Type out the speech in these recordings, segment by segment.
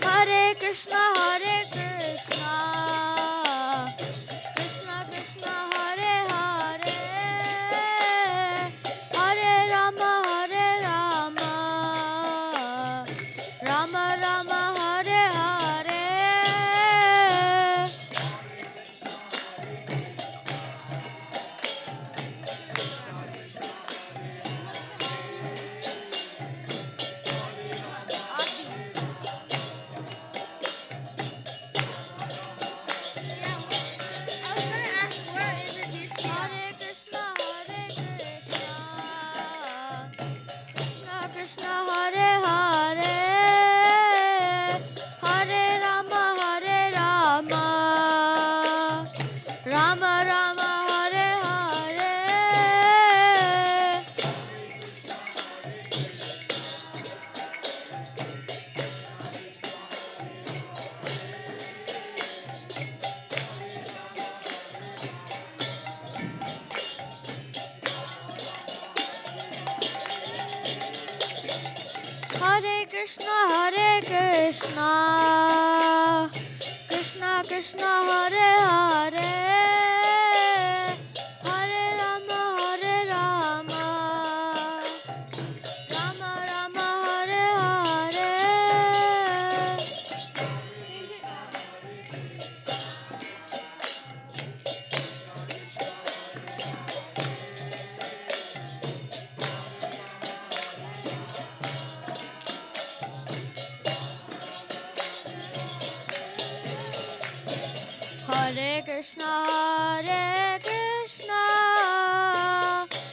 Hare Krishna, Krishna Krishna, Hare Hare, Hare Rama, Rama Rama, Hare Hare. Krishna Hare Hare, Hare Rama, Rama Rama, Hare Hare. Hare Krishna, Krishna Krishna, Hare Hare, Hare Rama, Rama Rama, Hare Hare. Hare Krishna,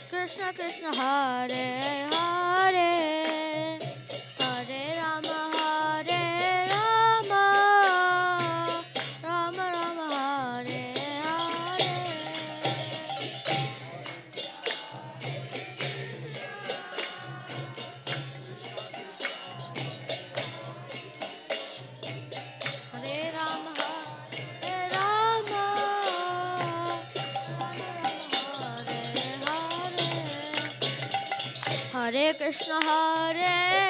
Krishna Krishna, Hare Hare, Hare Rama, Rama Rama, Hare Hare. Hare Rama, Hare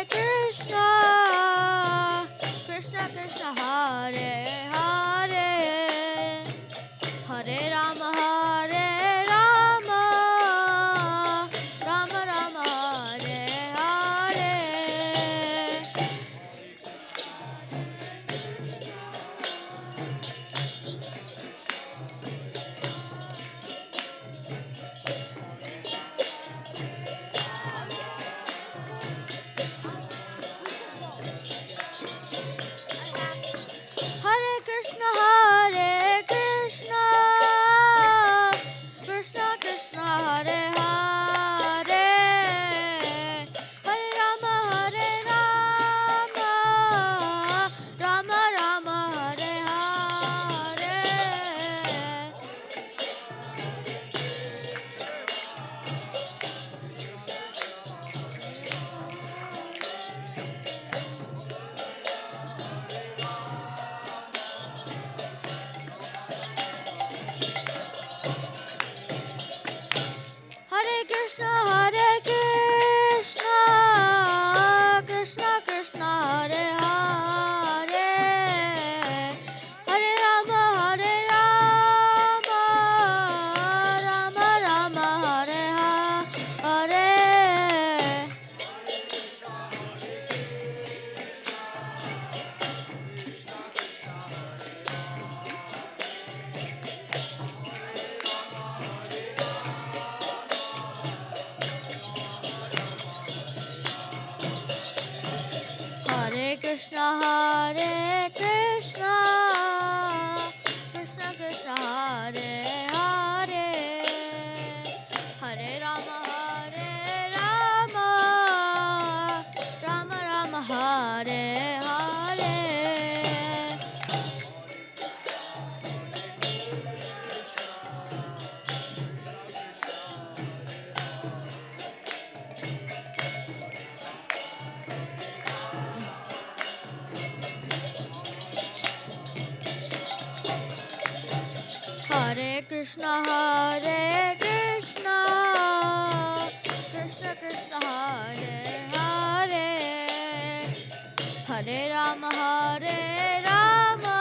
Krishna, Krishna Krishna, Hare Hare, Hare Rama, Rama Rama, Hare Hare. Hare Krishna, Hare Krishna, Hare Krishna, Krishna Krishna, Hare Hare, Hare Rama, Hare Rama,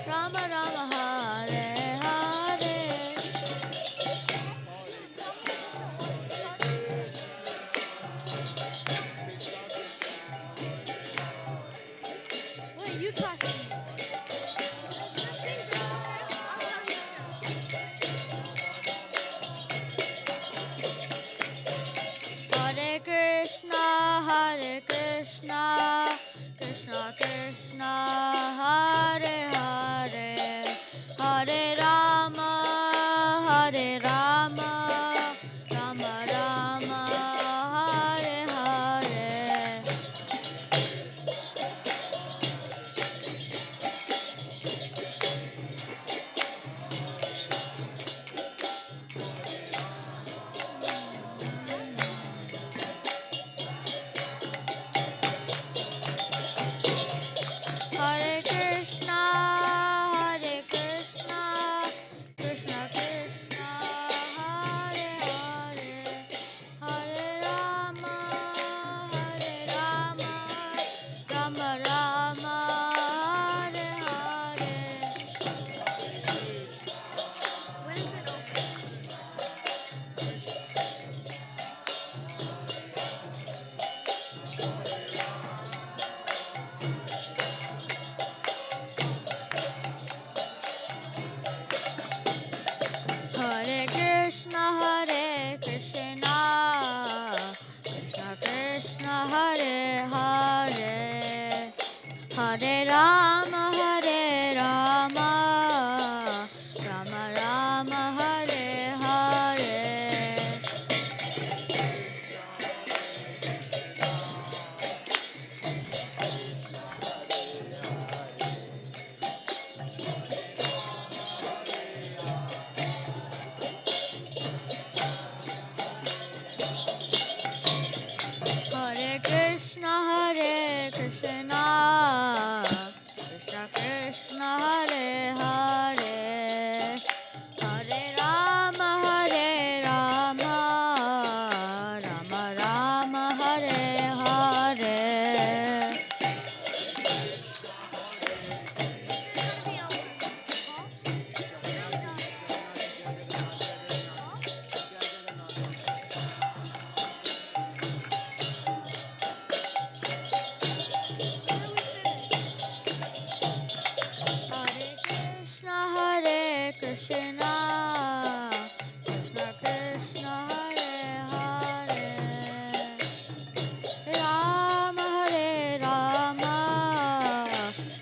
Rama Rama, Hare Hare. Wait, you try singing. Hare Krishna, Hare Krishna, Krishna Krishna, Hare Hare, Hare Rama, Hare Rama, Rama Rama, Hare Hare. Hare Krishna, Hare Krishna, Krishna Krishna, Hare Hare, Hare Rama, Hare Rama, Rama Rama, Hare Hare. Hare Krishna, Hare Krishna, Krishna Krishna, Hare Hare, Hare Rama, Hare Rama, Rama Rama, Hare Hare. Hare Krishna, Hare Krishna, Krishna Krishna, Hare Hare, Hare Rama, Hare Rama, Rama Rama, Hare Hare. Hare Krishna, Hare Krishna, Krishna Krishna, Hare Hare, Rama, Hare Rama,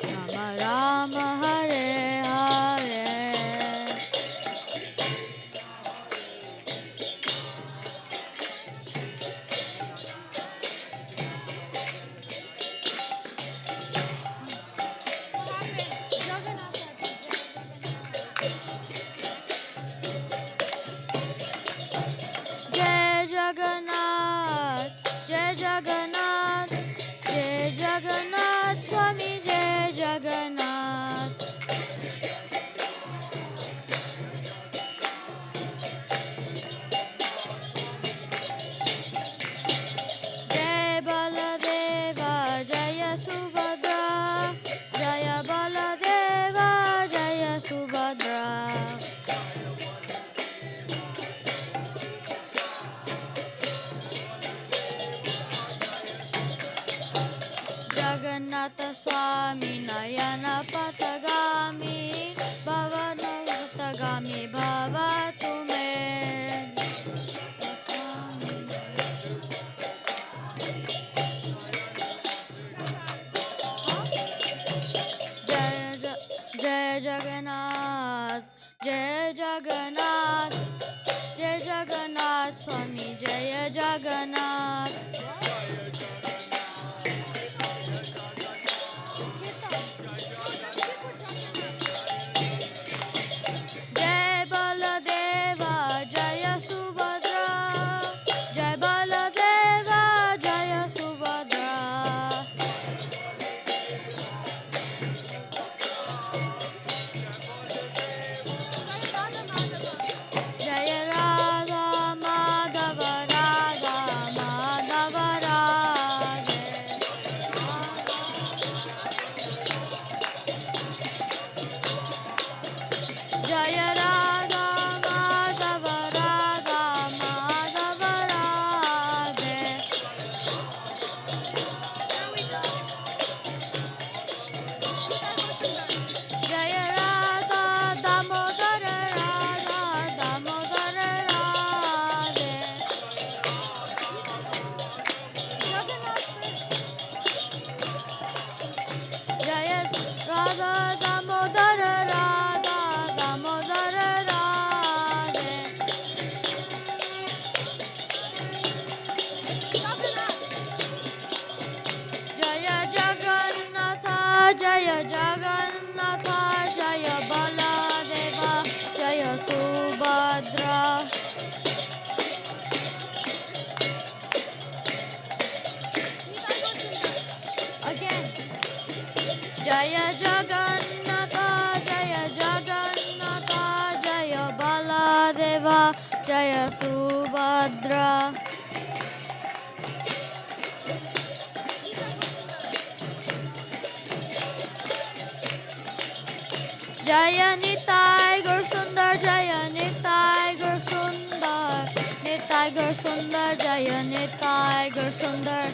Rama Rama, Hare Hare. Jai Jagannath, Jai Jagannath, Jai Jagannath, Swami Jai Jagannath. Jai Baladeva, Jaya Subhadra, Jaya Baladeva, Jaya Subhadra. Jagannatha Swami Nayana Patagami Bhavana Patagami Bhava Tume. Jai Jagannath, Jai Jagannath, Jai Jagannath Swami Jaya Jagannath. Jai Baladeva, Jaya Subhadra, Jai Baladeva, Jaya Subhadra. Jaya Radha Madhava Radha Madhava Radhe. Jaya Radha Damodara Radha Damodara Radhe. Jaya Radha Damodara Radha Damodara Radhe. Jaya Jagannatha Jaya Jagannatha Jaya Baladeva Jaya Subhadra. Again. Jaya Jagannatha Jaya Jagannatha Jaya Baladeva Jaya Subhadra. Jaya Nitai Gaur Sundar Jaya Nitai Gaur Sundar Nitai Gaur Sundar Jaya Nitai Gaur Sundar.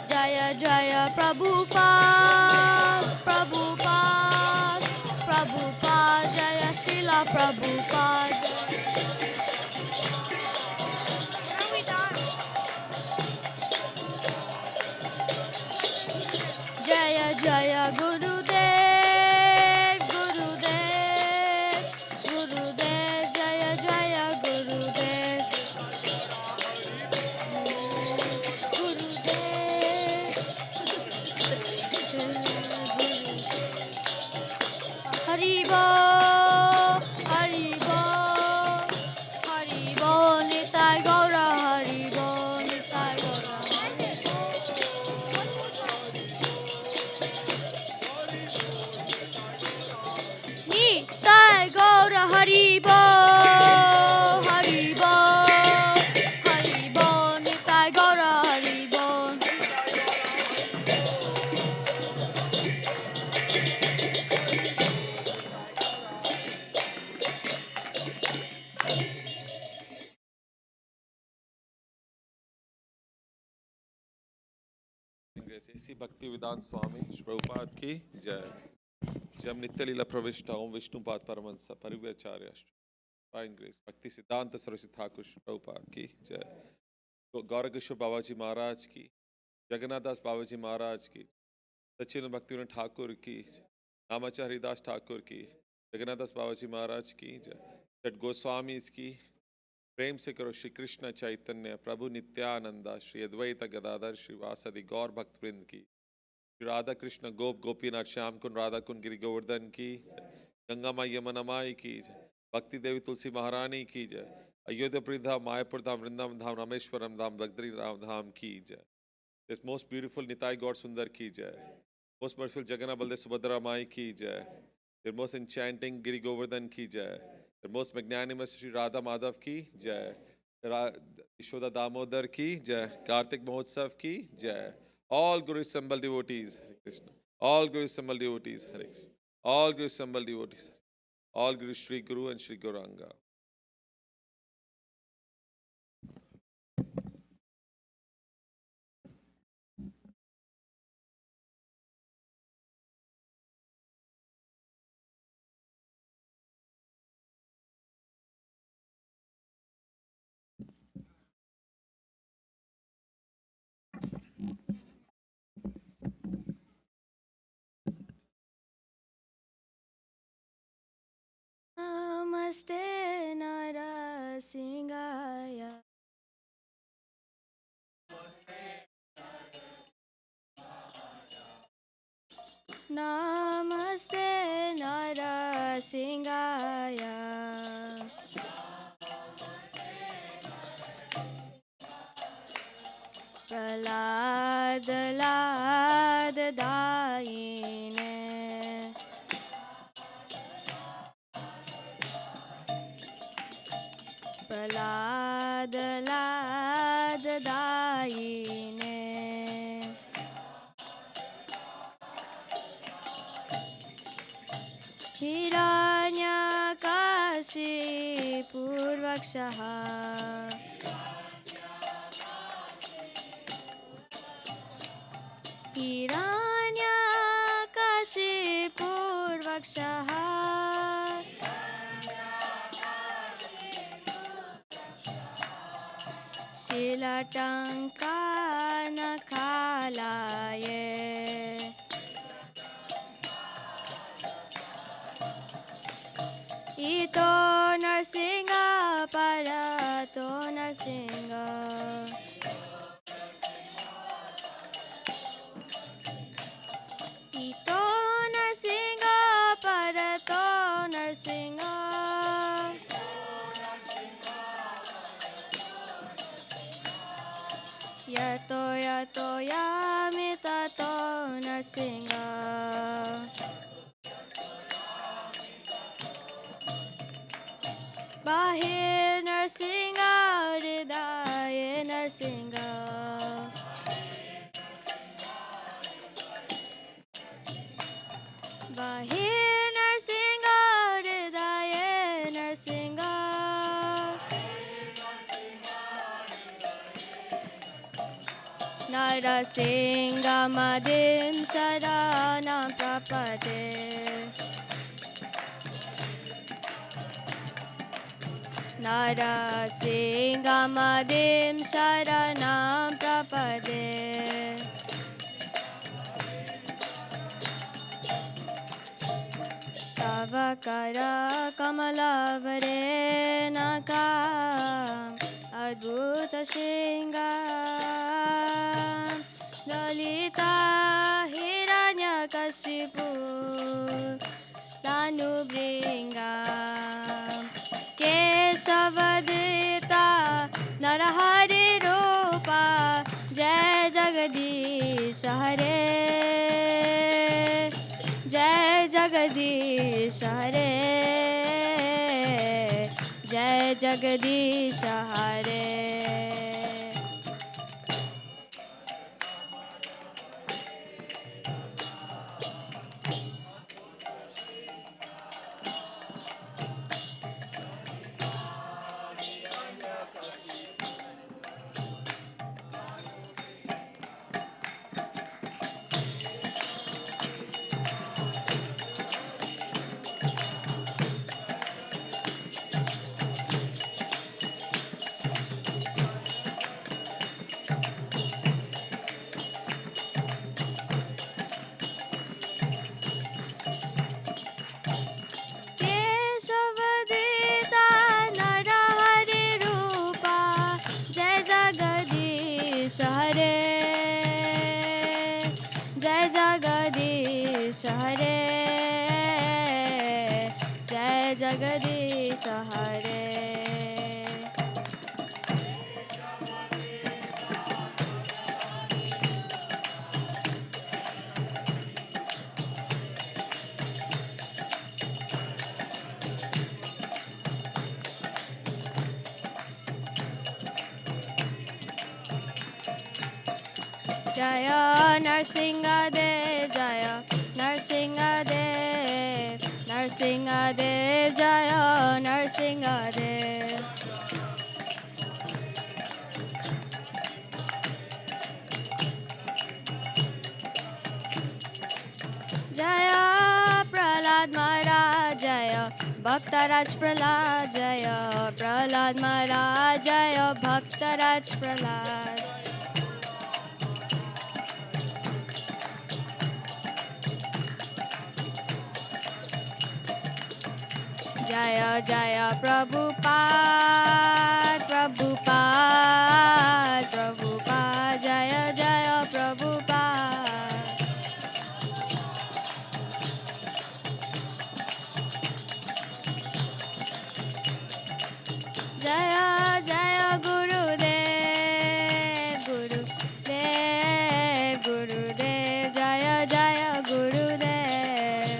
Jaya Jaya Prabhupada Prabhupada Prabhupada Jaya Srila Prabhupada. Jaya Jaya Gurudev Gurudev Gurudev Jaya Jaya Gurudev Gurudev. Haribo Haribo Haribo Nitai Gaura Haribo Nitai Gaura. Nitai Gaura Haribo Haribo Haribo Nitai Gaura Haribo. ऐसी भक्ति वेदांत स्वामी प्रभुपाद की जय। जब नित्य लीला प्रविष्टा ओम Vishnupad Paramhans परिव्याचार्य fine grace भक्ति सिद्धांत सरस्वती ठाकुर प्रभुपाद की जय। गौरकिशोर बाबा जी महाराज की, जगन्नाथ दास बाबा जी महाराज की, सचिन भक्ति ठाकुर की, नामाचार्य हरिदास ठाकुर की, जगन्नाथ दास बाबा जी महाराज की जय। जट गोस्वामी की प्रेम से करो श्री कृष्ण चैतन्य प्रभु नित्यानंदा श्री अद्वैत गदाधर श्रीवासदि गौर भक्त वृंद की, श्री राधा कृष्ण गोप गोपीनाथ श्याम कुंड राधा कुंड गिरि गोवर्धन की जय। गंगा माई यमुना माई की जय। भक्ति देवी तुलसी महारानी की जय। अयोध्या धाम मायापुर धाम वृंदावन धाम रामेश्वरम धाम बद्री राम धाम की जय। दिस मोस्ट ब्यूटीफुल निताई गौर सुंदर की जय। मोस्ट ब्यूटीफुल जगन्नाथ बलदेव सुभद्रा माई की जय। The most enchanting Giri Govardhan की जय। The most magnanimous Shri Radha Madhav की जय। यशोदा दामोदर की जय। कार्तिक महोत्सव की जय। All Guru assembled devotees, Hare Krishna. All Guru assembled devotees, Hare Krishna. All Guru assembled devotees, all Guru Shri Guru and Shri Gauranga. Namaste Narasingaya. Namaste Narasingaya. Prahlad Lad Dayine. Prahlad Lad Dayine. पूर्वक्षः हिरण्यकशिपूर्वक्षः शीलटङ्कानखालाये इतो नरसिंह परतो नरसिंह इतो नरसिंह परतो नरसिंह यतो यतो यामि ततो नरसिंह बाहिर नरसिंह हृदय नरसिंह बाहिर नरसिंह हृदय नरसिंह नरसिंहमदिं शरणं प्रपद्ये नरसिंहमदिं शरणं प्रपद्ये तव करकमलवरेणकाम् अद्भुतशृङ्गा ललिता हिरण्यकशिपु तानुभृङ्गा केशवदिता नरहरिरूपा जय जगदीश हरे जय जगदीश हरे जय जगदीश हरे हरे जय जगदीश हरे जय जगदीश हरे जय नरसिंहदेव जय नरसिंहदेव नरसिंहदेव जय नरसिंहदेव जय प्रहलाद महाराज जय भक्तराज प्रहलाद जय प्रहलाद महाराज जय भक्तराज प्रहलाद जय जय प्रभुपाद प्रभुपाद प्रभुपाद जय जय प्रभुपाद जय जय गुरुदेव गुरुदेव गुरुदेव जय जय गुरुदेव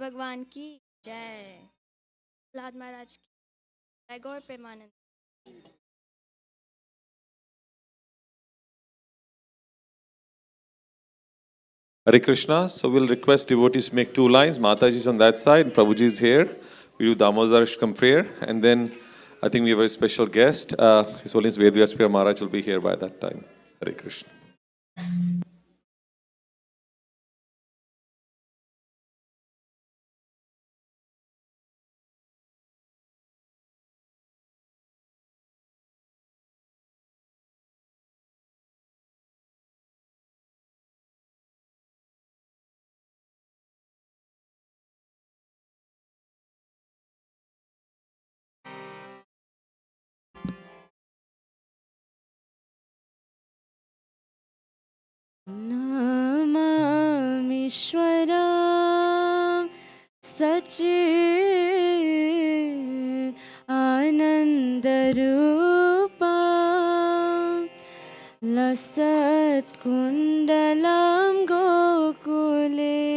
भगवान की जय। प्रहलाद महाराज की जय। गौर Premanand. Hare Krishna. So we'll request devotees to make two lines. Mataji is on that side, and Prabhuji is here. We do Damodarashkam prayer, and then I think we have a very special guest. His Holiness Vedavyasapriya Maharaj will be here by that time. Hare Krishna. नमामीश्वरं सच्चित् आनन्दरूपं लसत्कुण्डलं गोकुले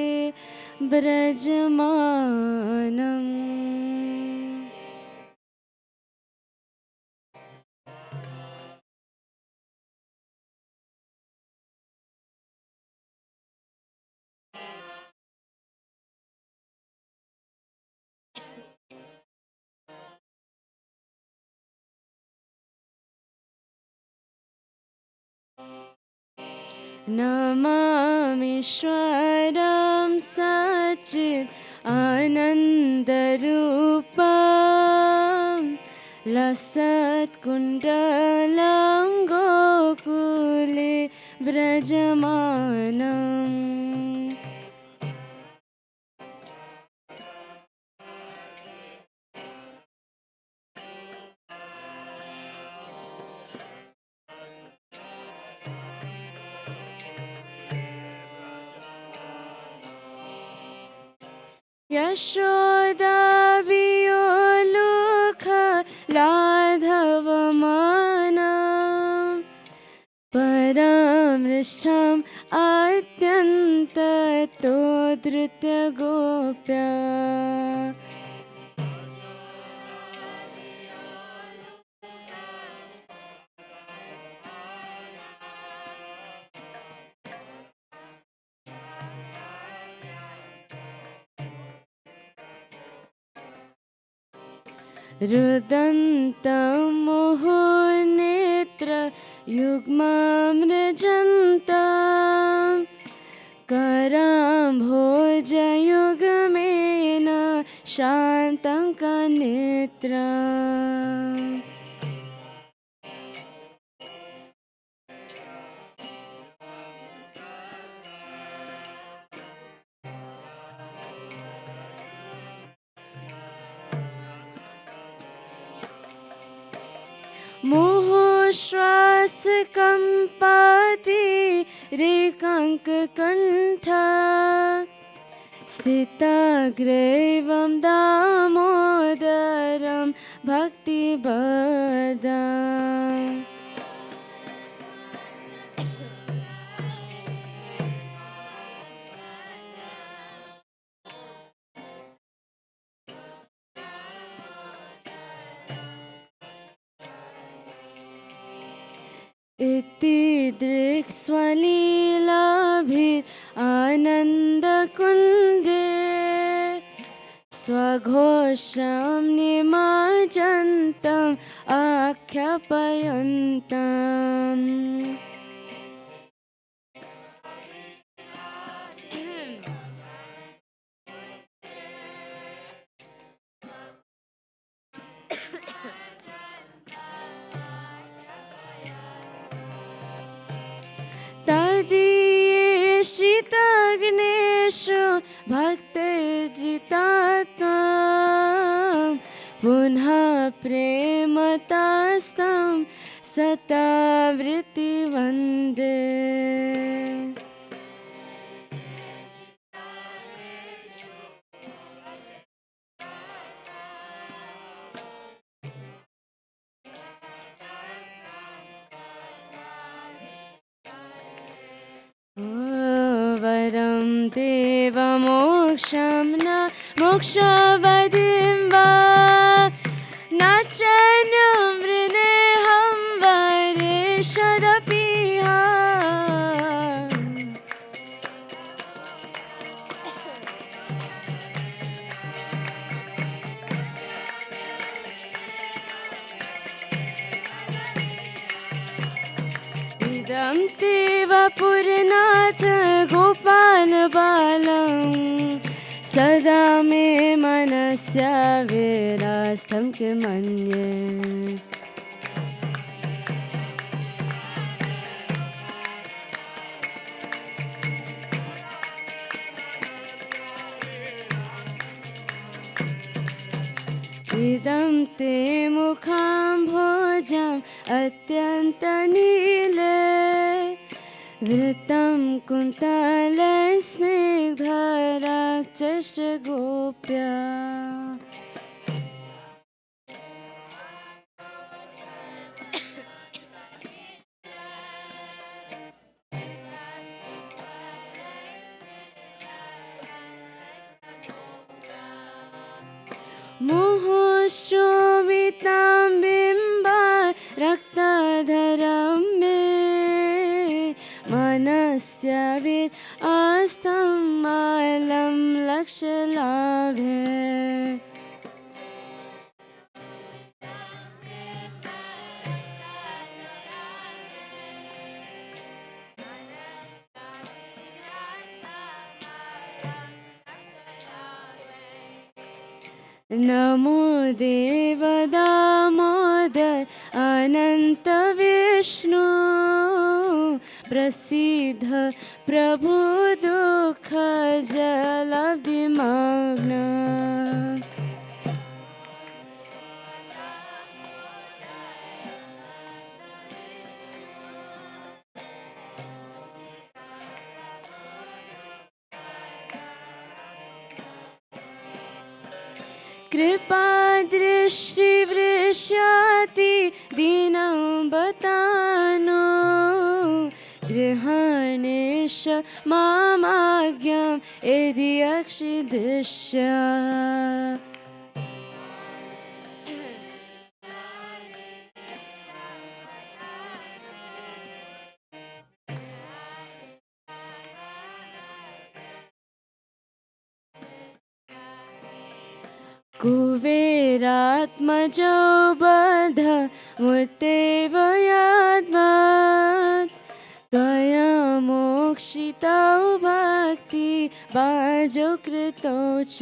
व्रजमानम् नमामीश्वरं सच्चित् आनन्दरूपं लसत्कुण्डलं गोकुले व्रजमानम् यशोदाभियोलुख लाघवमानं परामृष्टम् अत्यन्ततो धृतगोप्या रुदन्तं मुहुर्नेत्र युग्मामृजन्तं कराम्भोजयुगमेन शान्तं कनेत्रम् मुहुश्वासकम्पाति रेकङ्ककण्ठ स्थिताग्रैवं दामोदरं भक्तिबद्धम् इति दृक्स्वलीलाभिरानन्दकुन्दे स्वघोषं निमज्जन्तम् आख्यापयन्तम् तदीयेषितग्नेषु भक्तिर्जितात्मा पुनः प्रेमतास्तं सतावृत्ति वन्दे वरं देवमोक्षं न मोक्षवदिं वा नाचन्यं वृणेऽहं वरेषदपि इदं ते वपुरनाथ गोपाल बालं सदा मे मनस्य विरास्तं किमन्ये इदं ते मुखाम्भोजम् अत्यन्तनीले वृत्तं कुन्तलस्निग्धराक्षसगोप्या मुहुश्चोभितां बिम्बा रक्तधरं मे मनस्य आस्तं मालं लक्ष्यलाभे नमो देव दामोदर अनंत विष्णु प्रसिद्ध प्रभु दुःख जलधिमग्न कृपा दृष्टि वृष्याति दीनं बतानो गृहाणेश मामाज्ञं यदि अक्षिदृश्य कुबेरात्मजो बध मुतेव याद्वात् त्वया मोक्षितौ भक्ति बाजो कृतौ च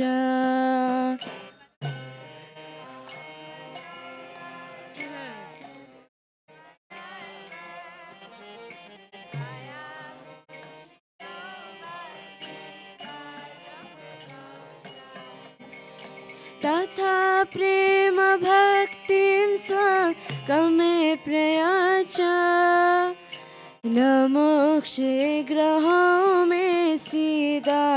तथा प्रेम भक्तिं स्वां कमे प्रयाच न मोक्षे ग्रहो मे सीतामोदरेह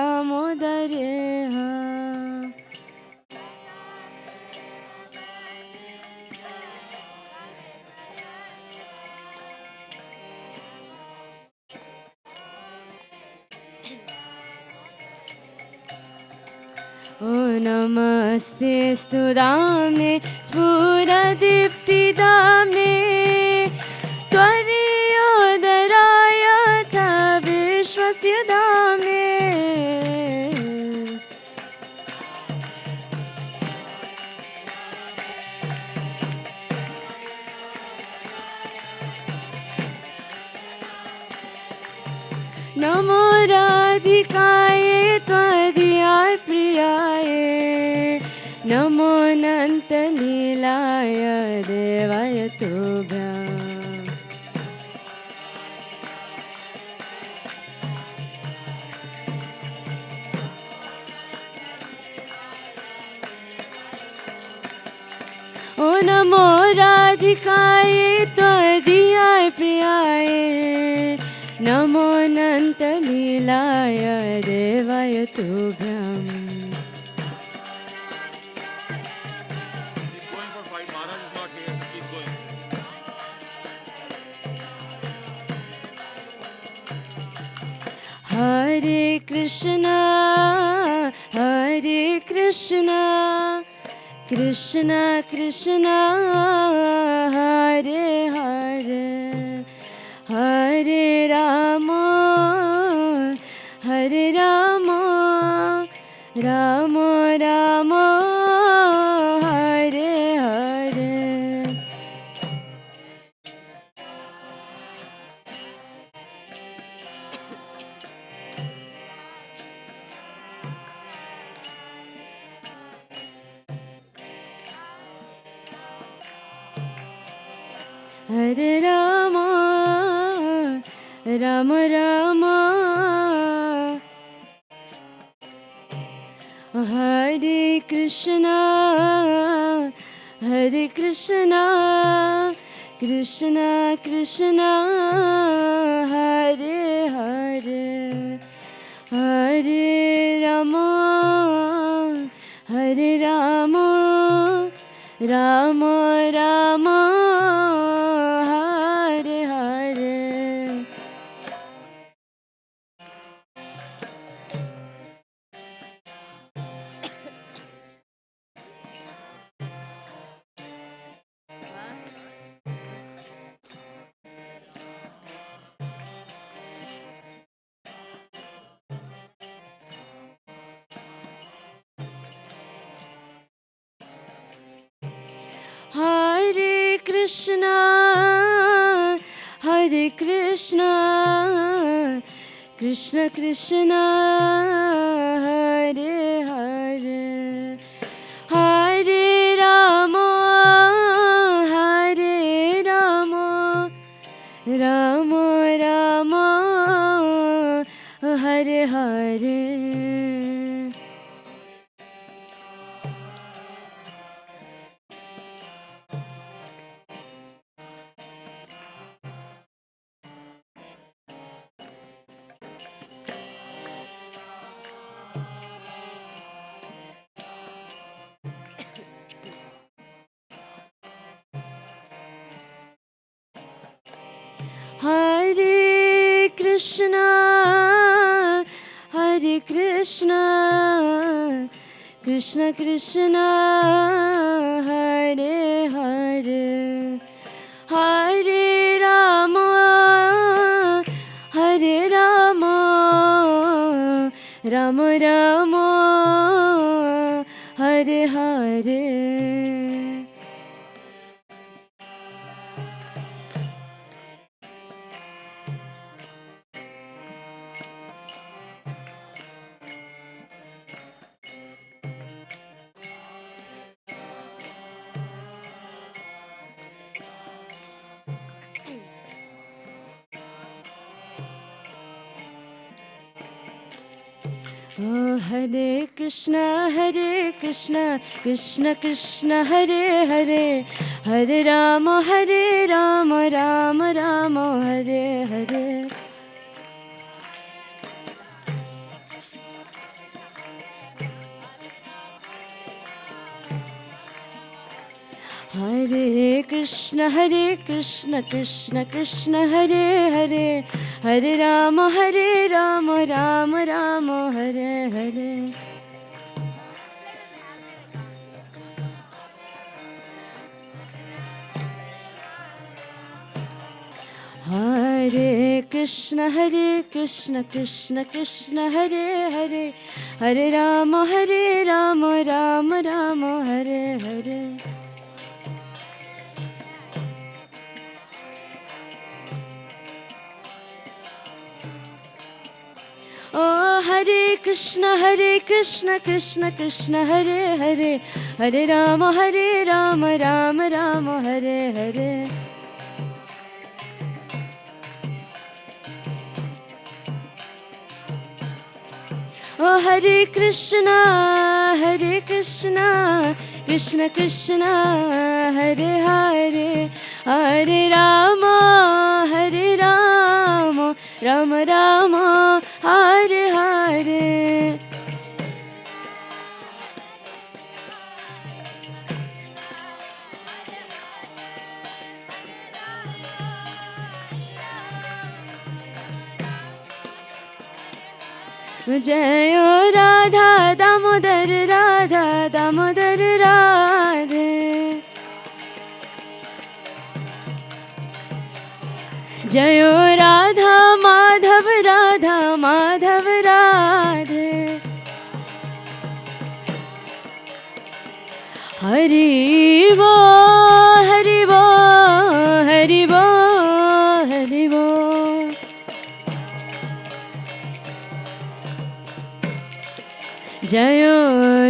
ओ नमस्ते स्तुदाम्ने स्फुरदीप्तिदाम्ने त्वदीयोदराय अथ विश्वस्य धाम्ने नमो राधिकाय त्वदीयाय प्रियाय नमो अनन्तलीलाय देवाय तुभ्यम् ओ नमो राधिकाय त्वदीयाय प्रियाय नमो अनन्तलीलाय देवाय तुभ्यम् Hare Krishna, Hare Krishna, Krishna Krishna, Hare Hare, Hare Rama, Hare Rama, Rama Rama, Hare Hare. Hare Rama, Rama Rama, Hare Krishna, Hare Krishna, Krishna Krishna, Hare Hare, Hare Rama, Hare Rama, Rama Rama, Hare Hare. Hare Krishna, Hare Krishna, Krishna Krishna, Hare Hare, Hare Rama, Hare Rama, Rama Rama, Hare Hare. Hare Krishna, Hare Krishna, Krishna Krishna, Hare Hare, Hare Rama, Hare Rama, Rama Rama, Hare Hare. Oh, Hare Krishna, Krishna Krishna, Hare Hare, Hare Rama, Rama Rama, Hare Hare. Hare Krishna, Krishna Krishna, Hare Hare, Hare Rama, Rama Rama, Hare Hare. Hare Krishna, Krishna Krishna, Hare Hare, Hare Rama, Rama Rama, Hare Hare. Oh, Hare Krishna, Krishna Krishna, Hare Hare, Hare Rama, Rama Rama, Hare Hare. Oh, Hare Krishna, Krishna Krishna, Hare Hare, Hare Rama, Rama Rama, Hare Hare. जय राधा दामोदर राधे जय राधा माधव राधे हरि वो हरि वो हरि वो हरि वो जय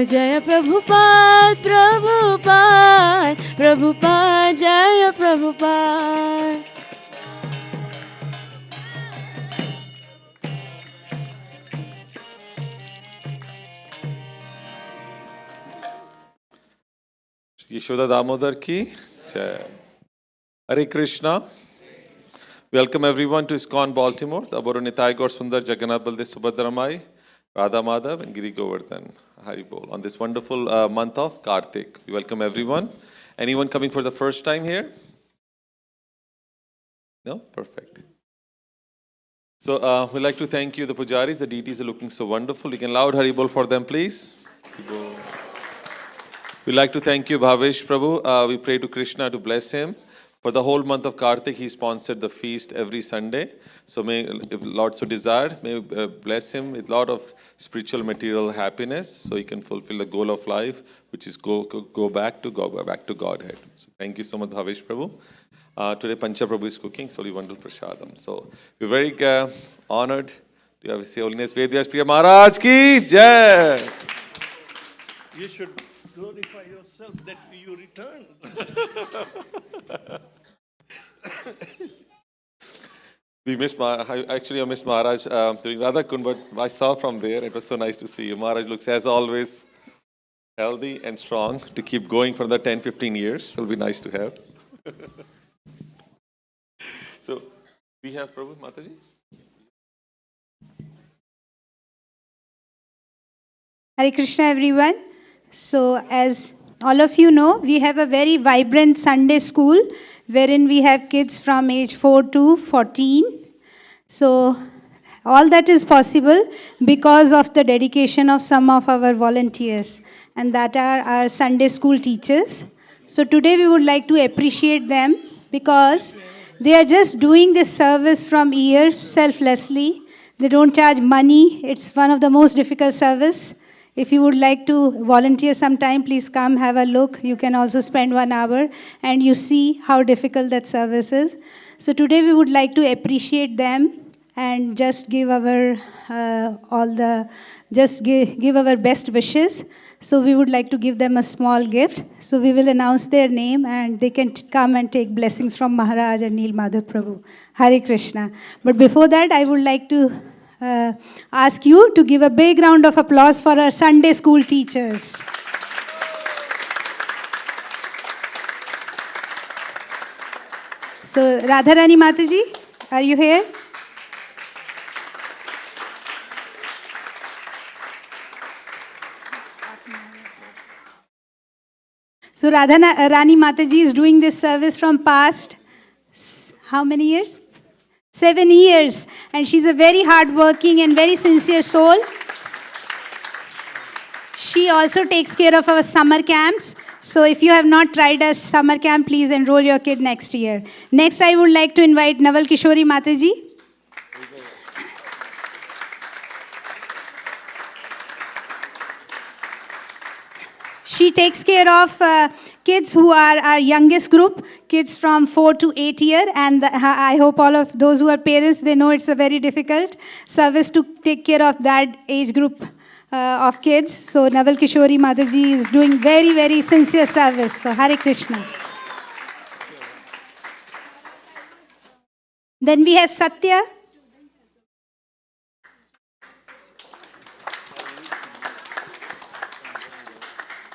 जय प्रभुपाद जय Prabhupada Yashoda Damodar ki Jai. Hare Krishna. Welcome everyone to ISKCON Baltimore. The Aboro Nitai Gaur Sundar Jagannath Baldev Subhadramai, Radha Madhav and Giri Govardhan. Hari Bol. On this wonderful month of Kartik. We welcome everyone. Anyone coming for the first time here? No? Perfect. So we'd like to thank you, the pujaris. The deities are looking so wonderful. You can loud Hari Bol for them, please. We'd like to thank you, Bhavesh Prabhu. We pray to Krishna to bless him. For the whole month of Kartik, he sponsored the feast every Sunday. So may, if Lord so desire, may bless him with a lot of spiritual material happiness so he can fulfill the goal of life, which is go back to Godhead. So thank you so much, Bhavesh Prabhu. Today, Pancha Prabhu is cooking, so we want to prasadam. So we're very honored to have His Holiness Vedavyasapriya Maharaj ki Jai. You should glorify yourself that you returned. I missed Maharaj during Radha Kund, but I saw from there. It was so nice to see you. Maharaj looks, as always, healthy and strong to keep going for the 10-15 years. It'll be nice to have. So, we have Prabhu Mataji. Hare Krishna, everyone. So, as all of you know, we have a very vibrant Sunday school wherein we have kids from age 4 to 14. So, all that is possible because of the dedication of some of our volunteers, and that are our Sunday school teachers. So, today we would like to appreciate them because they are just doing this service from years selflessly. They don't charge money. It's one of the most difficult service. If you would like to volunteer sometime, please come, have a look. You can also spend 1 hour and you see how difficult that service is. So today we would like to appreciate them and just give our give our best wishes. So we would like to give them a small gift. So we will announce their name and they can come and take blessings from Maharaj and Neel Madhav Prabhu. Hare Krishna. But before that, I would like to ask you to give a big round of applause for our Sunday school teachers. So, Radharani Mataji, are you here? So, Radharani Mataji is doing this service from past, how many years? 7 years, and she's a very hardworking and very sincere soul. She also takes care of our summer camps. So if you have not tried a summer camp, please enroll your kid next year. Next, I would like to invite Naval Kishori Mataji. She takes care of kids who are our youngest group, kids from 4 to 8 years, and I hope all of those who are parents, they know it's a very difficult service to take care of that age group of kids. So Naval Kishori Mataji is doing very, very sincere service. So Hare Krishna. Then we have Satya.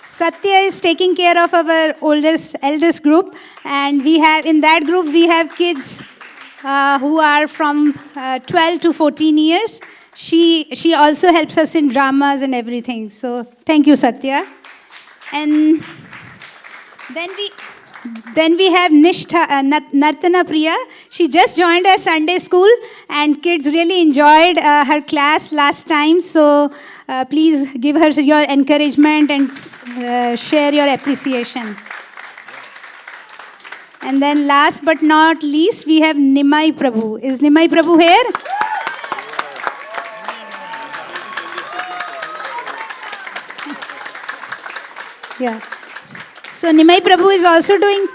Satya is taking care of our eldest group, and we have in that group we have kids who are from 12 to 14 years. She also helps us in dramas and everything. So thank you, Satya. And then Then we have Nartana Priya. She just joined our Sunday school and kids really enjoyed her class last time. So please give her your encouragement and share your appreciation. And then last but not least, we have Nimai Prabhu. Is Nimai Prabhu here? Yeah. So Nimai Prabhu is also doing...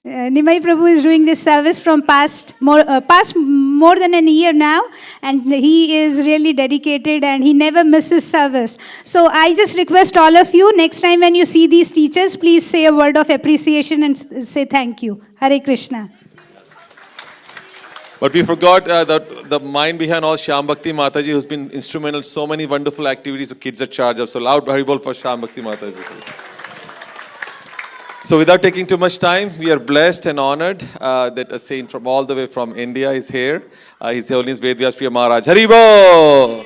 Nimai Prabhu is doing this service from past more than a year now, and he is really dedicated and he never misses service. So I just request all of you, next time when you see these teachers, please say a word of appreciation and say thank you. Hare Krishna. But we forgot the mind behind all Shyam Bhakti Mataji, who's been instrumental in so many wonderful activities of kids at charge of. So loud Haribol for Shyam Bhakti Mataji. So without taking too much time, we are blessed and honored that a saint from all the way from India is here. His Holiness Vedavyasapriya Maharaj. Haribol!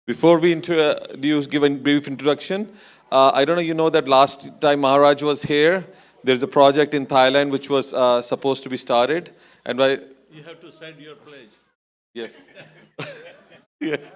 Before we give a brief introduction, I don't know you know that last time Maharaj was here, there's a project in Thailand which was supposed to be started. And You have to send your pledge. Yes. Yes.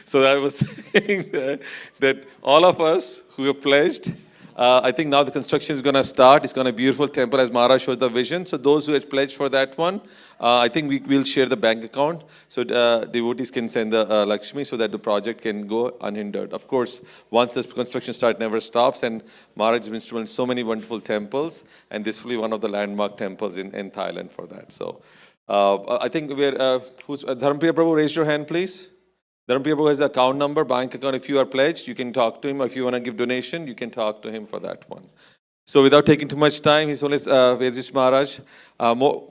So I was saying that all of us who have pledged, I think now the construction is going to start. It's going to be a beautiful temple as Maharaj shows the vision. So those who had pledged for that one, I think we will share the bank account. So devotees can send the Lakshmi so that the project can go unhindered. Of course, once this construction starts, it never stops. And Maharaj has been instrumental in so many wonderful temples. And this will be one of the landmark temples in Thailand for that. So I think we're, Dharmpriya Prabhu, raise your hand, please. Dharmpriya Prabhu has the account number, bank account. If you are pledged, you can talk to him. Or if you want to give donation, you can talk to him for that one. So without taking too much time, His Holiness Vedjish Maharaj, more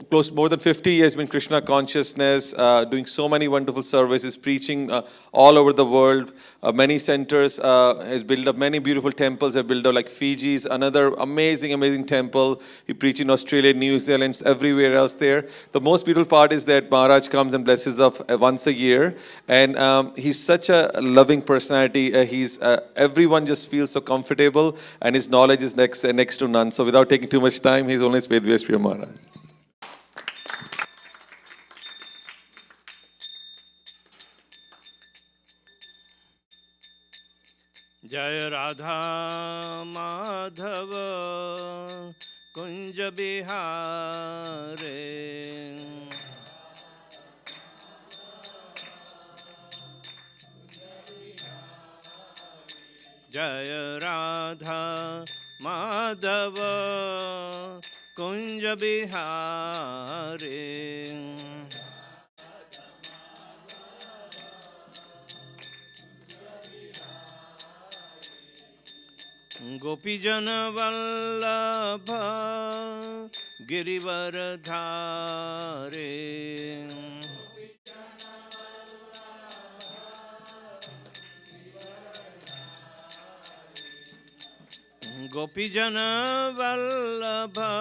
than 50 years in Krishna consciousness, doing so many wonderful services, preaching all over the world, many centers, has built up many beautiful temples, have built up like Fiji's, another amazing temple. He preached in Australia, New Zealand, everywhere else there. The most beautiful part is that Maharaj comes and blesses us once a year. And he's such a loving personality. Everyone just feels so comfortable, and his knowledge is next to none. So without taking too much time, His Holiness Vedavyasapriya Maharaj. Jaya Radha Madhava Kunja Bihare Jaya Radha Madhava Kunja Bihare Gopijana Vallabha Girivaradhare Gopijana Vallabha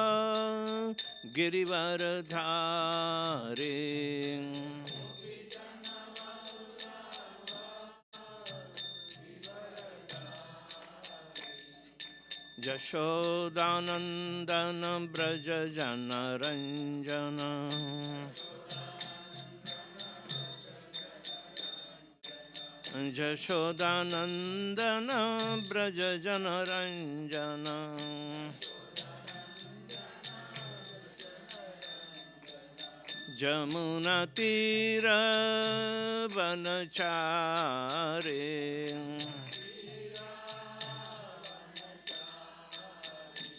Girivaradhare Jashodanandana Braja Jana Ranjana Jashodanandana Braja Jana Ranjana Jamuna Tira Vanachare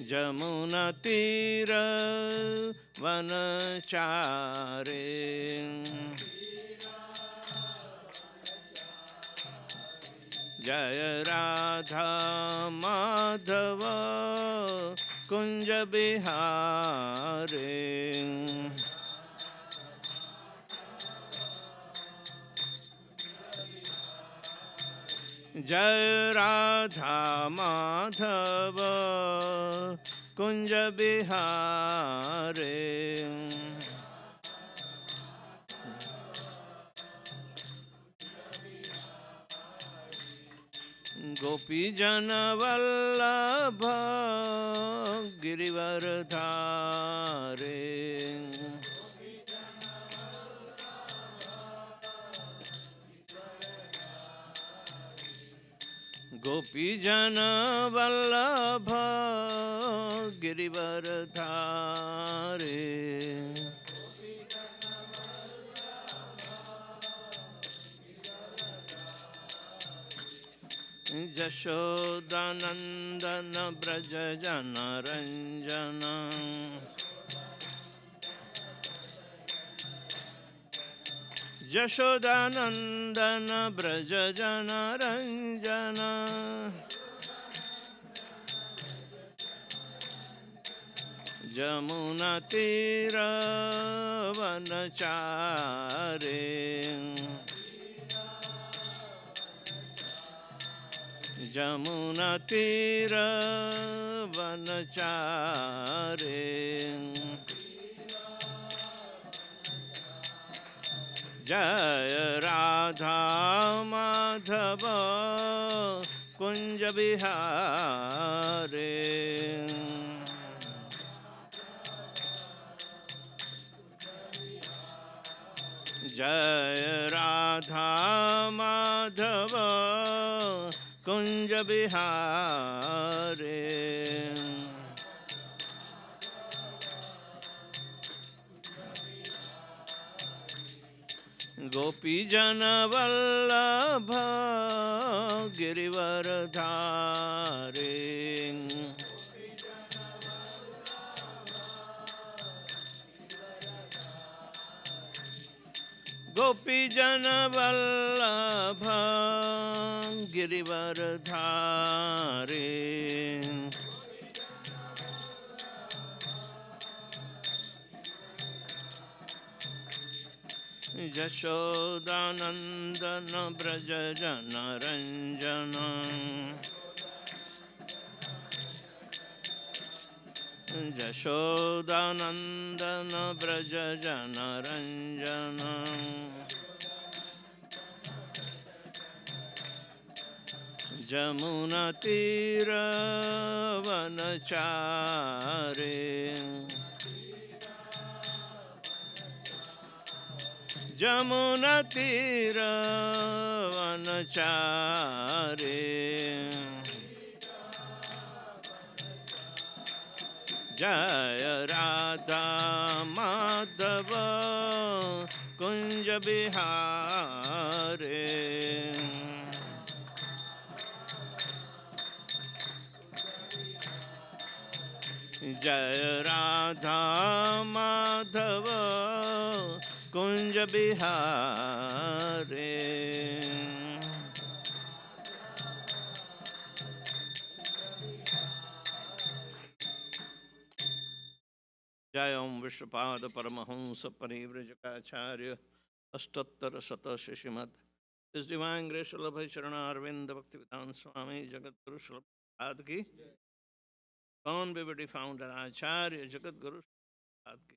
Jamuna Tira Vanachare Jaya Radha Madhava Kunja Bihare Jaya Radha Madhava Kunja Bihare गोपीजन Vallabh गिरिवरधारे गोपीजन Vallabh गिरिवरधारे Yashodanandan Braj जन रंजन यशोदानंदन ब्रज जन रंजन जमुना तीर वनचारे जमुना तीर वनचारे जय राधा माधव कुंज बिहारे जय राधा माधव कुंज बिहारे गोपीजन वल्लभ गिरिवरधारे गोपीजन वल्लभ गिरिवरधारे यशोदानंदन ब्रज जन रंजन यशोदानंदन ब्रज जन रंजन जमुना तीर वनचारे जमुना तीर वनचारे जय राधा माधव कुंज बिहारे जय राधा माधव कुंज बिहारे जय ओम विश्वपाद परमहंस परिव्रजकाचार्य अष्टोत्तर शत शिशिमत इस डिवाइन ग्रेस लभ चरणारविंद भक्ति विधान स्वामी जगत गुरु श्रीपाद की कौन भी फाउंडर आचार्य जगत गुरु श्रीपाद की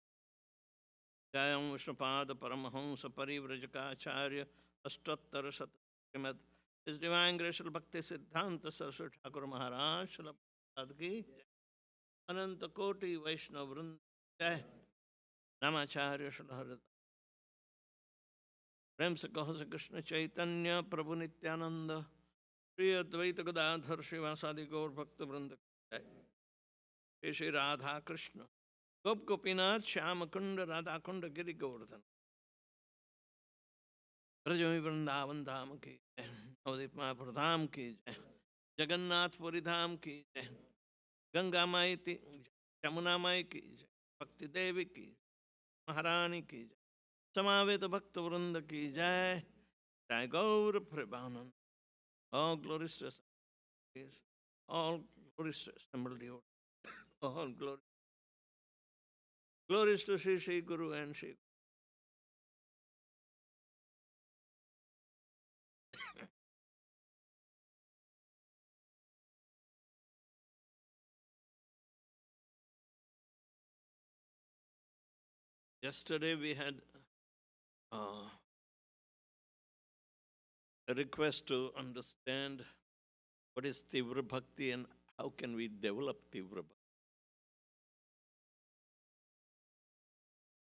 जय ओम विष्णुपाद परमहंस परिव्रजकाचार्य अष्टोत्तर शत श्रीमद इस डिवाइन ग्रेस भक्ति सिद्धांत सरस्वती ठाकुर महाराज श्रीपाद की अनंत कोटि वैष्णव वृंद जय नामाचार्य श्री प्रेम से कहो से कृष्ण चैतन्य प्रभु नित्यानंद श्री अद्वैत गदाधर श्रीवासादि गौर भक्त वृंद जय श्री श्री राधा कृष्ण गोप गोपीनाथ श्याम कुंड राधा कुंड गिरि गोवर्धन ब्रजमी वृंदावन धाम की जय नवदीप महापुर धाम की जय जगन्नाथपुरी धाम की जय गंगा माई की यमुना माई की जय भक्ति देवी की महारानी की जय समावेत भक्त वृंद की जय जय गौर Premanand all glories to all glories to assembled devotees, all glories to Shri Guru and Shri. Yesterday we had a request to understand What is Tivra Bhakti and how can we develop Tivra Bhakti?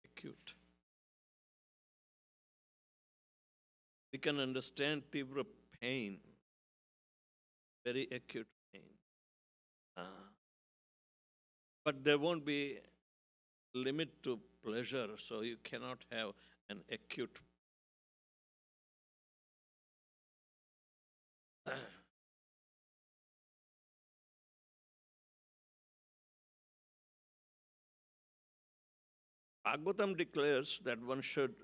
Acute. We can understand Tivra pain, very acute pain. But there won't be limit to pleasure, so you cannot have an acute. Bhagavatam declares that one should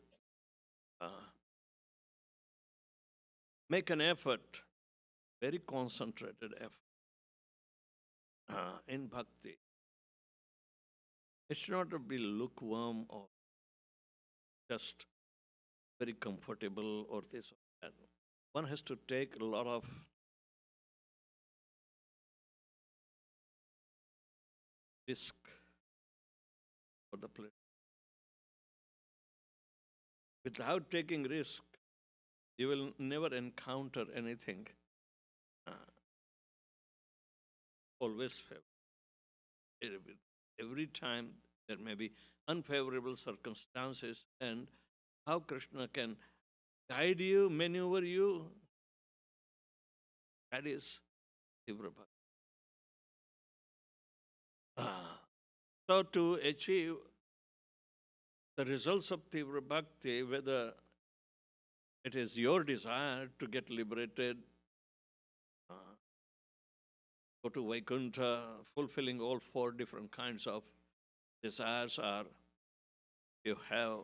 make an effort, very concentrated effort in bhakti. It should not be lukewarm or just very comfortable or this or that. One has to take a lot of risk for the pleasure. Without taking risk, you will never encounter anything always favorable. Every time there may be unfavorable circumstances, and how Krishna can guide you, maneuver you, that is Tivra Bhakti. So to achieve the results of Tivra Bhakti, whether it is your desire to get liberated, go to Vaikuntha, fulfilling all four different kinds of desires, or you have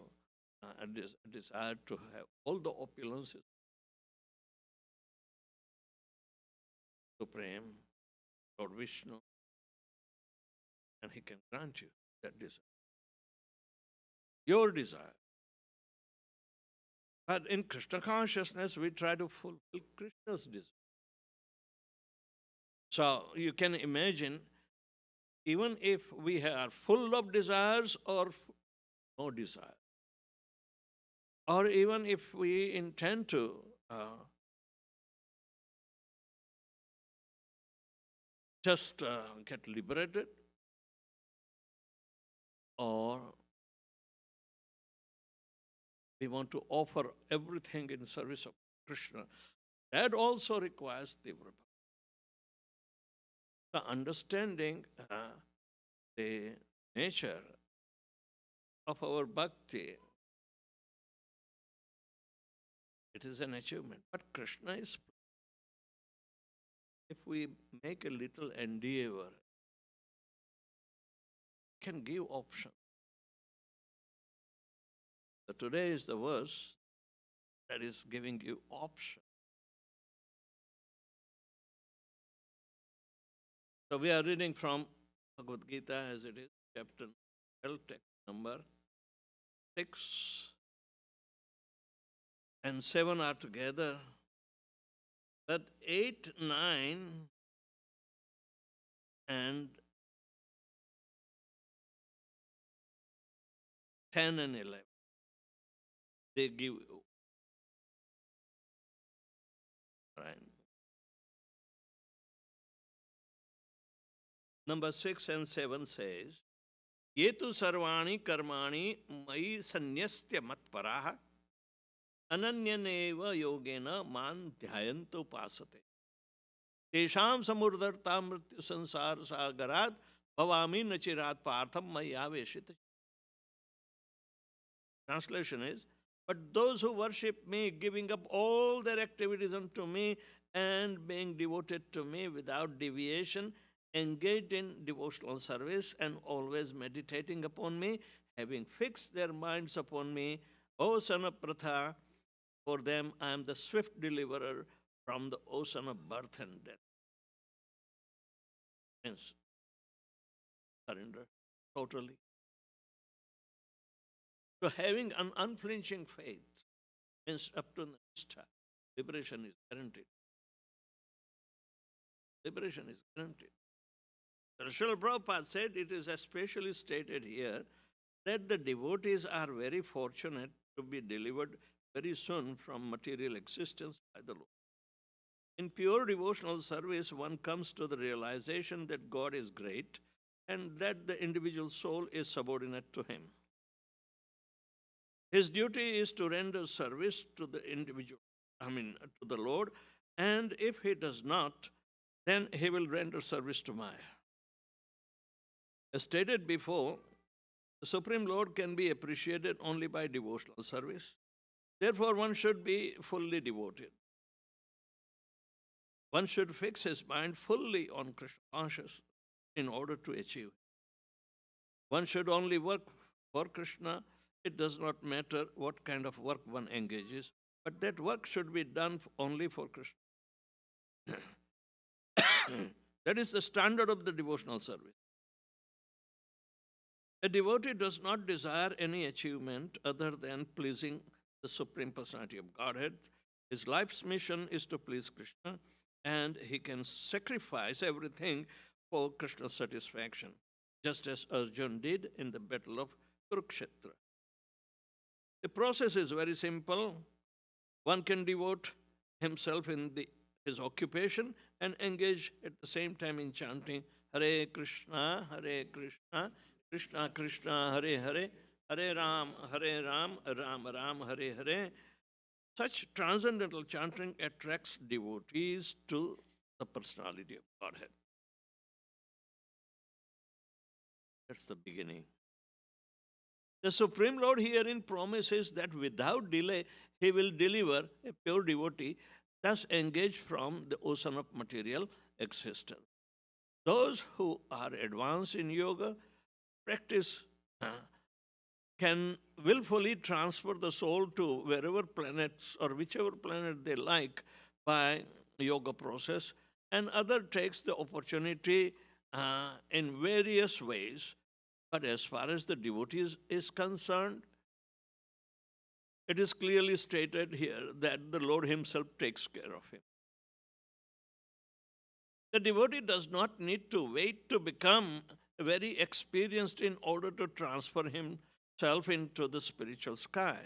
a desire to have all the opulences, Supreme, Lord Vishnu, and He can grant you that desire. Your desire. But in Krishna consciousness, we try to fulfill Krishna's desire. So you can imagine, even if we are full of desires or no desire, or even if we intend to just get liberated, or we want to offer everything in service of Krishna, that also requires Tivra Bhakti. The understanding the nature of our bhakti, it is an achievement. But Krishna is, if we make a little endeavor, can give option. So today is the verse that is giving you option. So we are reading from Bhagavad Gita as it is, chapter 12, text number 6 and 7 are together. But 8, 9 and 10 and 11, they give, right? Number 6 and 7 says, Yetu sarvani karmani mai sanyastya matparaha ananyaneva yogena man dhyayanto pasate. Tesham samurdarta mrityu sansar sagarat bhavami nachirat partham mayaveshita. Translation is, but those who worship me, giving up all their activities unto me and being devoted to me without deviation, engaged in devotional service and always meditating upon me, having fixed their minds upon me, O son of Pratha, for them I am the swift deliverer from the ocean of birth and death. Means surrender totally. So having an unflinching faith means up to Nishta, liberation is guaranteed. Liberation is guaranteed. Srila Prabhupada said it is especially stated here that the devotees are very fortunate to be delivered very soon from material existence by the Lord. In pure devotional service, one comes to the realization that God is great and that the individual soul is subordinate to Him. His duty is to render service to the individual, to the Lord, and if he does not, then he will render service to Maya. As stated before, the Supreme Lord can be appreciated only by devotional service. Therefore, one should be fully devoted. One should fix his mind fully on Krishna consciousness in order to achieve. One should only work for Krishna. It does not matter what kind of work one engages, but that work should be done only for Krishna. That is the standard of the devotional service. A devotee does not desire any achievement other than pleasing the Supreme Personality of Godhead. His life's mission is to please Krishna, and he can sacrifice everything for Krishna's satisfaction, just as Arjuna did in the battle of Kurukshetra. The process is very simple. One can devote himself in his occupation and engage at the same time in chanting Hare Krishna, Krishna Krishna, Hare Hare, Hare Ram, Ram Ram, Hare Hare. Such transcendental chanting attracts devotees to the personality of Godhead. That's the beginning. The Supreme Lord herein promises that without delay he will deliver a pure devotee, thus engaged from the ocean of material existence. Those who are advanced in yoga practice can willfully transfer the soul to wherever planets or whichever planet they like by yoga process, and other takes the opportunity in various ways. But as far as the devotee is concerned, it is clearly stated here that the Lord himself takes care of him. The devotee does not need to wait to become very experienced in order to transfer himself into the spiritual sky.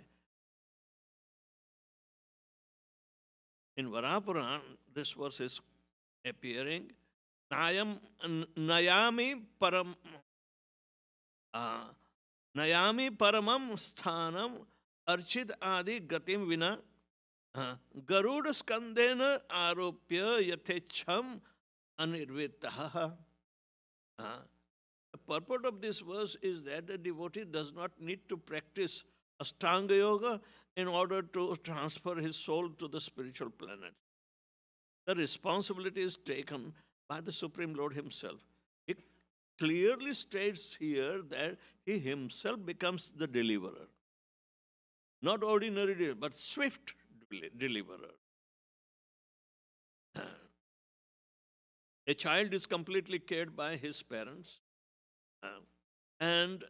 In Varapuran, this verse is appearing. Nayami paramam sthanam archit adi gatim vina garuda skandena aropya yatecham anirvitaha. The purport of this verse is that a devotee does not need to practice Ashtanga Yoga in order to transfer his soul to the spiritual planet. The responsibility is taken by the Supreme Lord himself. It clearly states here that he himself becomes the deliverer. Not ordinary deliverer, but swift deliverer. A child is completely cared by his parents, and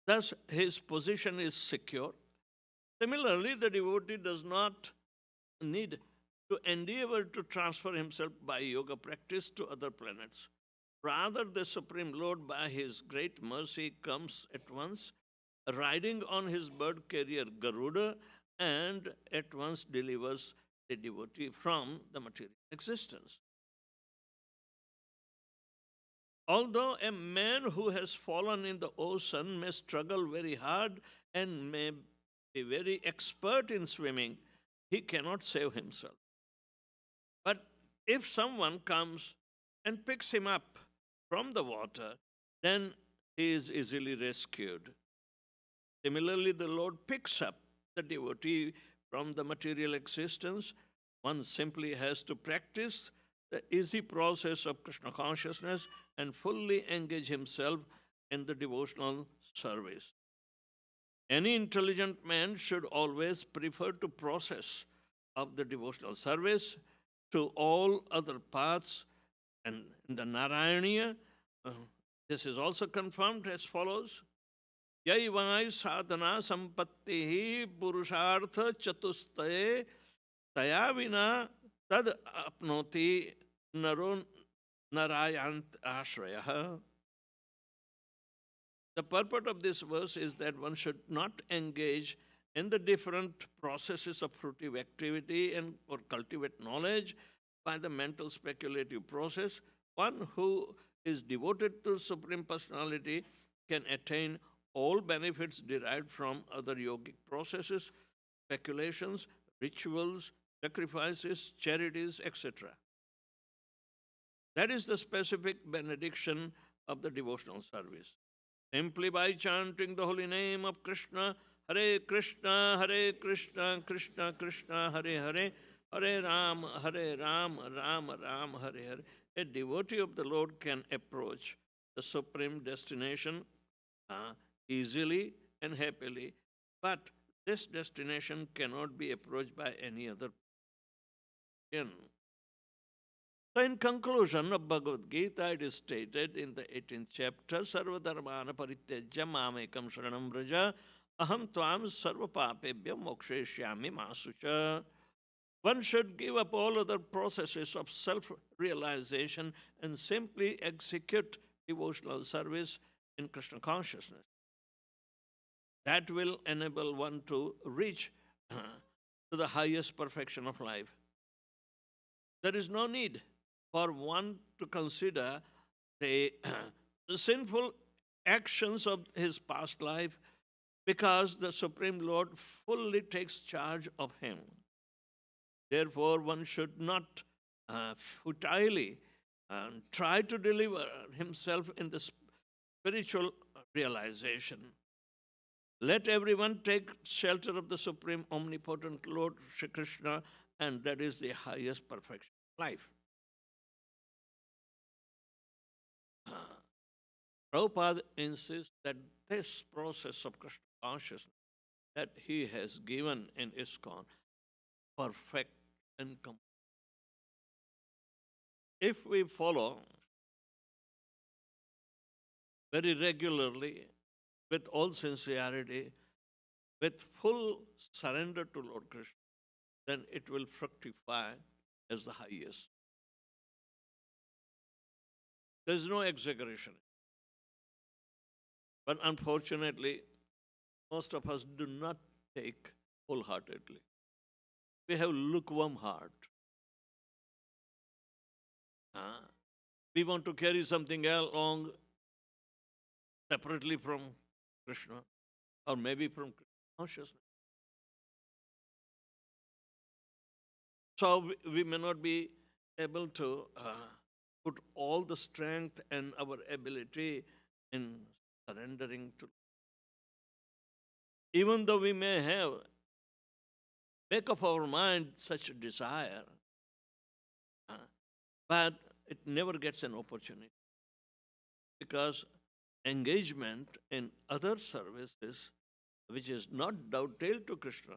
thus his position is secure. Similarly, the devotee does not need to endeavor to transfer himself by yoga practice to other planets. Rather, the Supreme Lord, by his great mercy, comes at once, riding on his bird carrier Garuda, and at once delivers the devotee from the material existence. Although a man who has fallen in the ocean may struggle very hard and may be very expert in swimming, he cannot save himself. But if someone comes and picks him up from the water, then he is easily rescued. Similarly, the Lord picks up the devotee from the material existence. One simply has to practice the easy process of Krishna consciousness and fully engage himself in the devotional service. Any intelligent man should always prefer to process of the devotional service to all other paths. And in the Narayaniya, this is also confirmed as follows. Yaivai sadhana sampattihi purushartha chatustaye tayavina tad apnoti naro narayant ashraya. The purport of this verse is that one should not engage in the different processes of fruitive activity and or cultivate knowledge by the mental speculative process, one who is devoted to Supreme Personality can attain all benefits derived from other yogic processes, speculations, rituals, sacrifices, charities, etc. That is the specific benediction of the devotional service. Simply by chanting the holy name of Krishna, Hare Krishna, Hare Krishna, Krishna Krishna, Hare Hare, Hare Ram, Ram Ram, Hare Hare, a devotee of the Lord can approach the supreme destination easily and happily, but this destination cannot be approached by any other person. So, in conclusion of Bhagavad Gita, it is stated in the 18th chapter, Sarva dharmana parityajya mamekam sharanam vraja aham tvam sarva papebhya moksheshyami masucha. One should give up all other processes of self-realization and simply execute devotional service in Krishna consciousness. That will enable one to reach to the highest perfection of life. There is no need for one to consider the sinful actions of his past life, because the Supreme Lord fully takes charge of him. Therefore, one should not futilely try to deliver himself in the spiritual realization. Let everyone take shelter of the Supreme Omnipotent Lord Shri Krishna, and that is the highest perfection of life. Prabhupada insists that this process of Krishna consciousness that he has given in ISKCON, perfect and complete. If we follow very regularly, with all sincerity, with full surrender to Lord Krishna, then it will fructify as the highest. There is no exaggeration. But unfortunately, most of us do not take wholeheartedly. We have lukewarm heart. We want to carry something along separately from Krishna, or maybe from consciousness. So we may not be able to put all the strength and our ability in surrendering to. Even though we may have make up our mind such a desire, but it never gets an opportunity, because engagement in other services, which is not dovetailed to Krishna,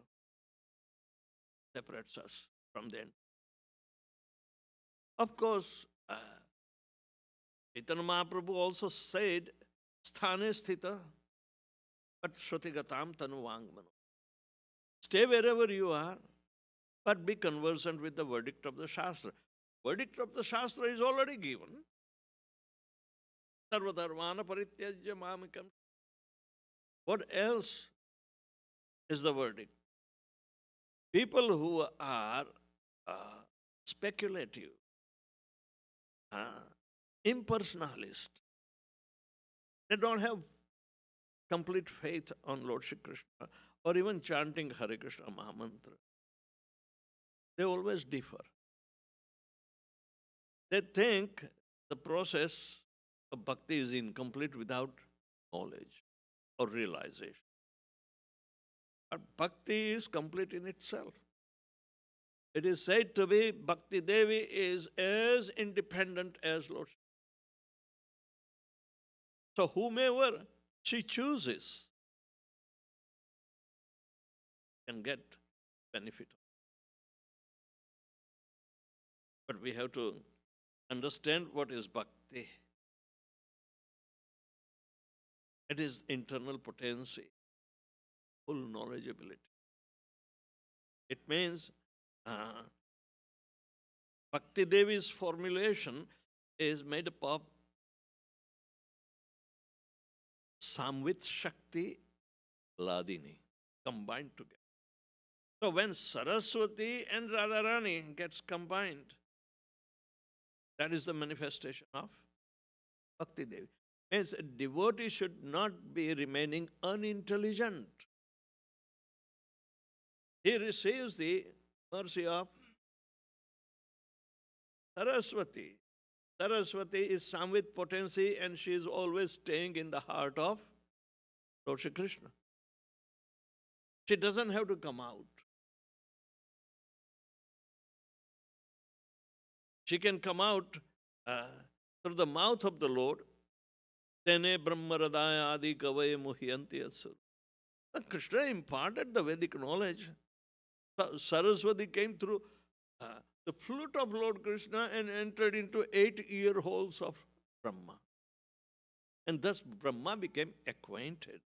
separates us from them. Of course, Chaitanya Mahaprabhu also said, Sthane sthita, but shrutigatam tanu vangmano. Stay wherever you are, but be conversant with the verdict of the Shastra. Verdict of the Shastra is already given. Sarvadharmana parityajya mamikam. What else is the verdict? People who are speculative, impersonalist, they don't have complete faith on Lord Shri Krishna, or even chanting Hare Krishna Mahamantra. They always differ. They think the process of bhakti is incomplete without knowledge or realization. But bhakti is complete in itself. It is said to be Bhakti Devi is as independent as Lord Shri. So whomever she chooses can get benefit. But we have to understand what is bhakti. It is internal potency, full knowledgeability. It means Bhakti Devi's formulation is made up of Samvit Shakti Ladini. combined together. So when Saraswati and Radharani gets combined, that is the manifestation of Bhakti Devi. Means a devotee should not be remaining unintelligent. He receives the mercy of Saraswati. Saraswati is Samvit potency and she is always staying in the heart of Lord Shri Krishna. She doesn't have to come out. She can come out through the mouth of the Lord. Tene Brahmaradaya Adi Kavaye Muhyanti Asur. Krishna imparted the Vedic knowledge. Saraswati came through the flute of Lord Krishna and entered into 8 ear holes of Brahma. And thus Brahma became acquainted.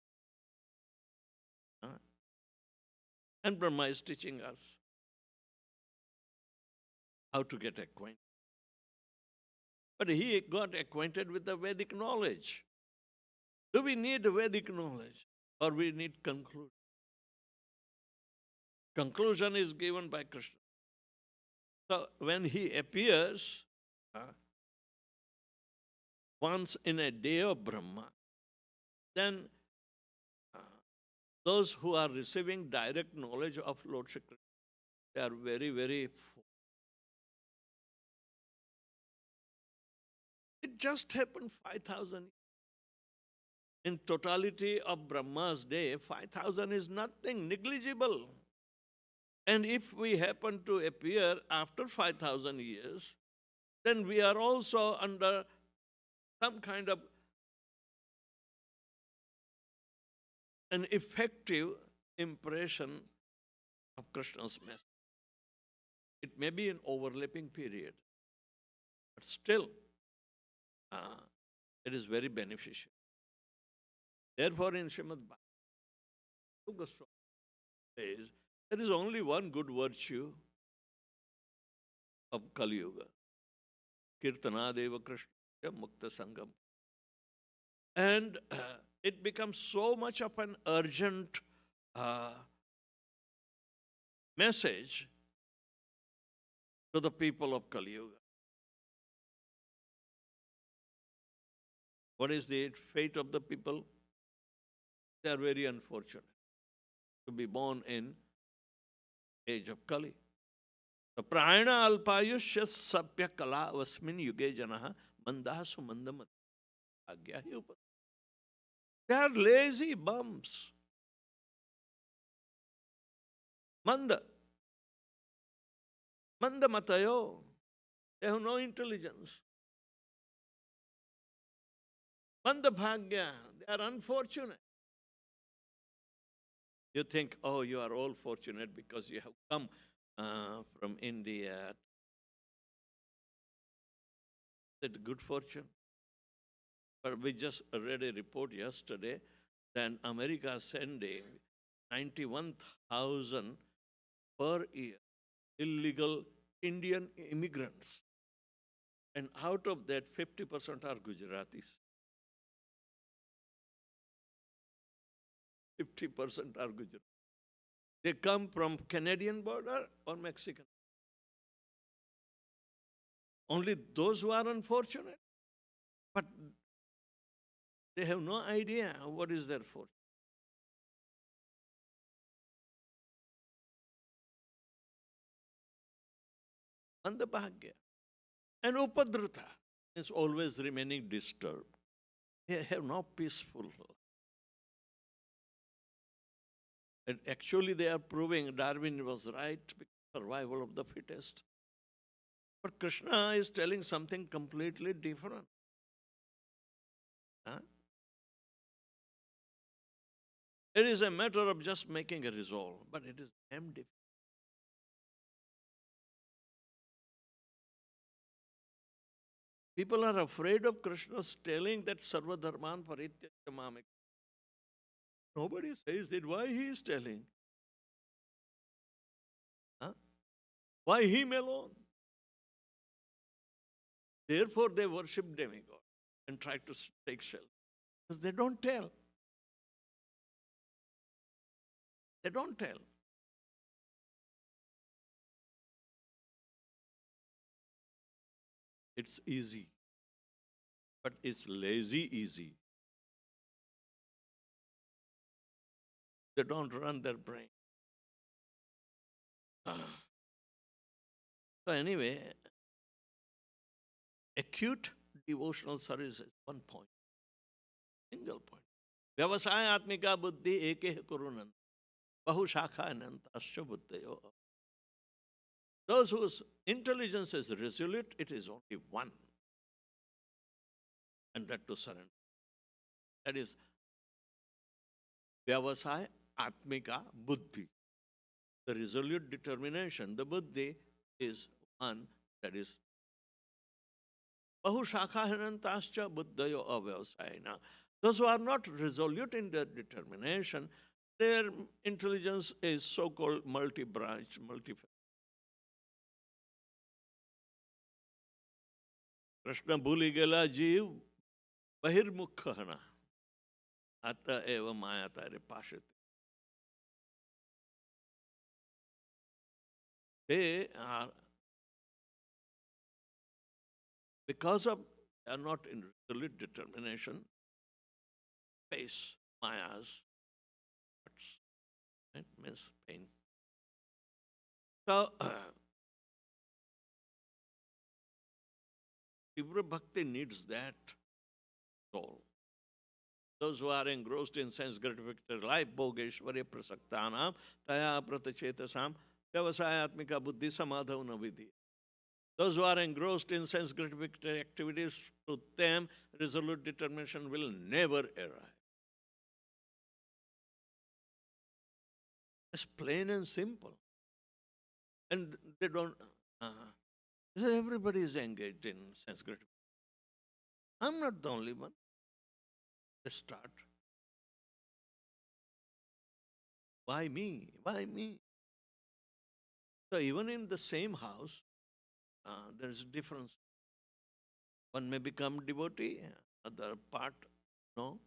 And Brahma is teaching us how to get acquainted. But he got acquainted with the Vedic knowledge. Do we need Vedic knowledge or we need conclusion? Conclusion is given by Krishna. So when he appears once in a day of Brahma, then those who are receiving direct knowledge of Lord Shri Krishna, they are very, very full. It just happened 5,000. In totality of Brahma's day, 5,000 is nothing, negligible. And if we happen to appear after 5,000 years, then we are also under some kind of an effective impression of Krishna's message. It may be an overlapping period, but still, it is very beneficial. Therefore, in Srimad Bhagavatam says, there is only one good virtue of Kali Yuga. Kirtanadeva Krishna Mukta Sangam. And it becomes so much of an urgent message to the people of Kali Yuga. What is the fate of the people? They are very unfortunate to be born in age of Kali. The prayana alpayushya sapya kala vasmin yuge janaha mandasu mandamat agyahi upat. They are lazy bums. Manda matayo. They have no intelligence. Manda bhagya. They are unfortunate. You think, oh, you are all fortunate because you have come from India. Is it good fortune? But we just read a report yesterday that America is sending 91,000 per year illegal Indian immigrants. And out of that, 50% are Gujaratis. 50% are Gujarat. They come from Canadian border or Mexican. Only those who are unfortunate. But they have no idea what is their fortune. Mandabhagya. And upadrita is always remaining disturbed. They have no peaceful life. And actually, they are proving Darwin was right, survival of the fittest. But Krishna is telling something completely different. Huh? It is a matter of just making a resolve, but it is damn difficult. People are afraid of Krishna's telling that Sarva Dharman Parityajya Mamekam. Nobody says that. Why he is telling? Huh? Why him alone? Therefore they worship demigod and try to take shelter. Because they don't tell. They don't tell. It's easy, but it's lazy easy. They don't run their brain. So anyway, acute devotional service is one point, single point. Vyavasayatmika buddhi ekeh kurunan, bahushakha anantasya buddhayo. Those whose intelligence is resolute, it is only one, and that to surrender. That is Vyavasaya Atmika Buddhi. The resolute determination, the Buddhi is one, that is Bahushakhahanantascha Buddhayo Avyavasayana. Those who are not resolute in their determination, their intelligence is so-called multi-branch, multi-faceted. Krishna bhuli gela jeev bahirmukhana ata eva mayatare pashite. They are, because of they are not in resolute determination, face Maya's hurts, right? Means pain. So, Tivra Bhakti needs that soul. Those who are engrossed in sense gratification life, Bhogeshwarya Prasaktanam, Taya Pratachetasam, Vyavasayatmika Buddhi Samadhavana Vidhi. Those who are engrossed in sense gratification activities, to them resolute determination will never arrive. It's plain and simple. And they don't, everybody is engaged in sense gratification. I'm not the only one. They start. Why me? Why me? So even in the same house, there is a difference. One may become devotee, other part, no.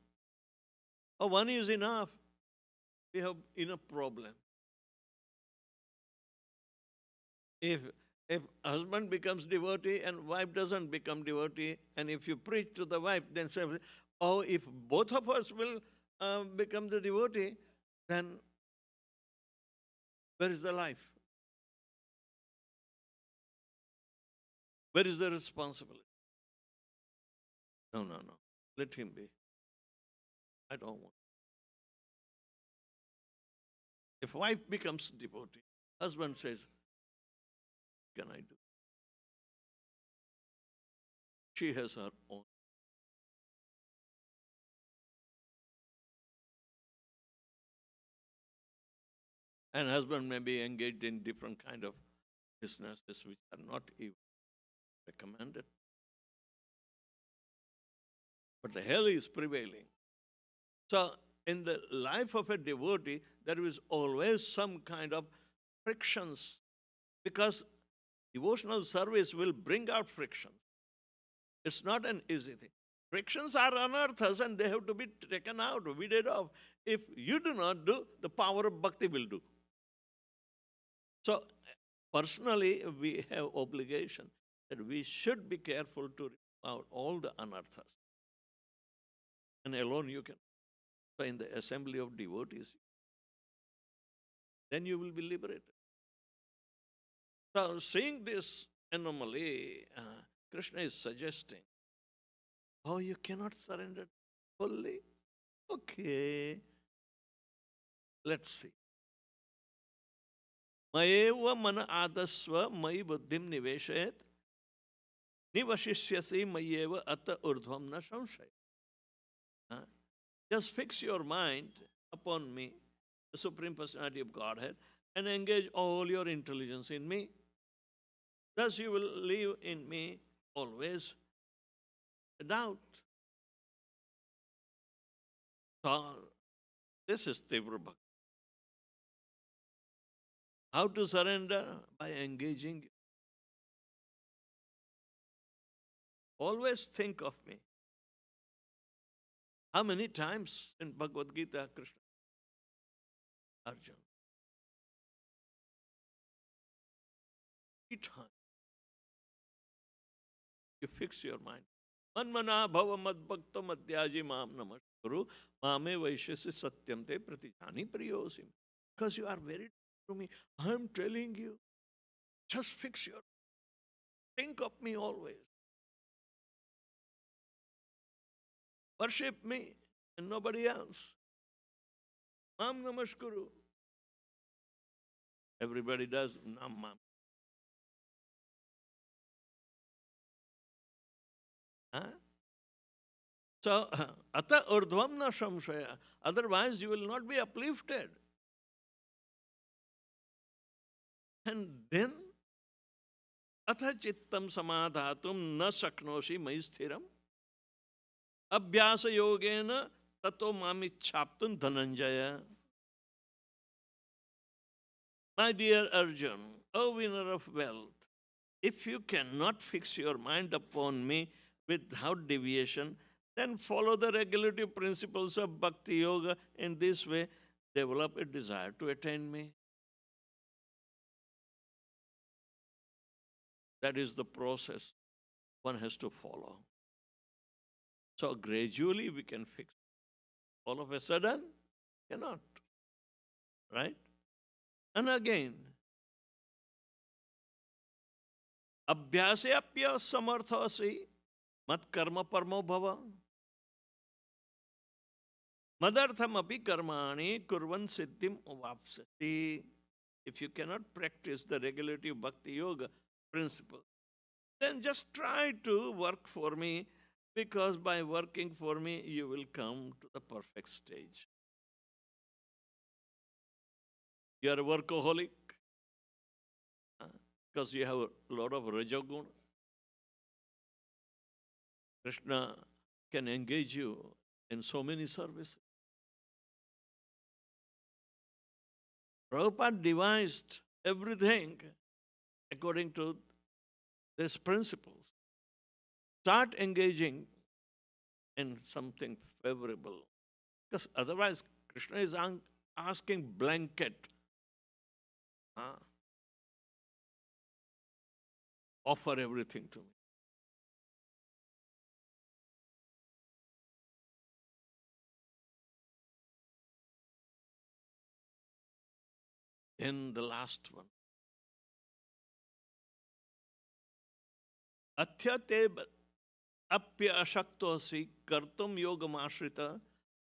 Or one is enough. We have enough problem. If husband becomes devotee and wife doesn't become devotee, and if you preach to the wife, then say, oh, if both of us will become the devotee, then where is the life? Where is the responsibility? No. Let him be. I don't want. If wife becomes devotee, husband says, what can I do? She has her own. And husband may be engaged in different kind of businesses which are not even recommended. But the hell is prevailing. So in the life of a devotee, there is always some kind of frictions, because devotional service will bring out frictions. It's not an easy thing. Frictions are anarthas and they have to be taken out, weeded off. If you do not do, the power of bhakti will do. So personally, we have obligation that we should be careful to remove out all the anarthas. And alone you can. So in the assembly of devotees, then you will be liberated. So seeing this anomaly, Krishna is suggesting, oh, you cannot surrender fully? Okay. Let's see. Mayeva mana adasva mayi buddhim niveshet nivashishyasi mayeva atta urdhvam na samshaya. Just fix your mind upon me, the Supreme Personality of Godhead, and engage all your intelligence in me. Thus you will live in me always without. So this is Tivra Bhakti. How to surrender? By engaging. Always think of me. How many times in Bhagavad Gita, Krishna? Arjun. 3 times you fix your mind. Manmana bhava madbhakta madhyaji mam namaskuru mame vaishyasi satyam te pratijani priyosim. Because you are very to me. I am telling you, just fix your, think of me always. Worship me and nobody else. Mam namaskuru. Everybody does nam mam. Huh? So, ata urdhvam na samshaya. Otherwise, you will not be uplifted. And then, atha chittam samadhatum na saknosi mai sthiram. Abhyasa yogena tato mamichhaptun dhananjaya. My dear Arjun, O winner of wealth, if you cannot fix your mind upon me without deviation, then follow the regulative principles of Bhakti Yoga. In this way, develop a desire to attain me. That is the process one has to follow. So gradually we can fix. All of a sudden, cannot. Right? And again, abhyasapya samarthasi mat karma parmo bhava. Madartham api karmani kurvan siddhim vapsati. If you cannot practice the regulative bhakti yoga principle, then just try to work for me, because by working for me, you will come to the perfect stage. You are a workaholic because you have a lot of rajoguna. Krishna can engage you in so many services. Prabhupada devised everything according to these principles. Start engaging in something favorable. Because otherwise, Krishna is asking blanket. Offer everything to me. In the last one. Athyate apya ashaktosi kartum yogam ashrita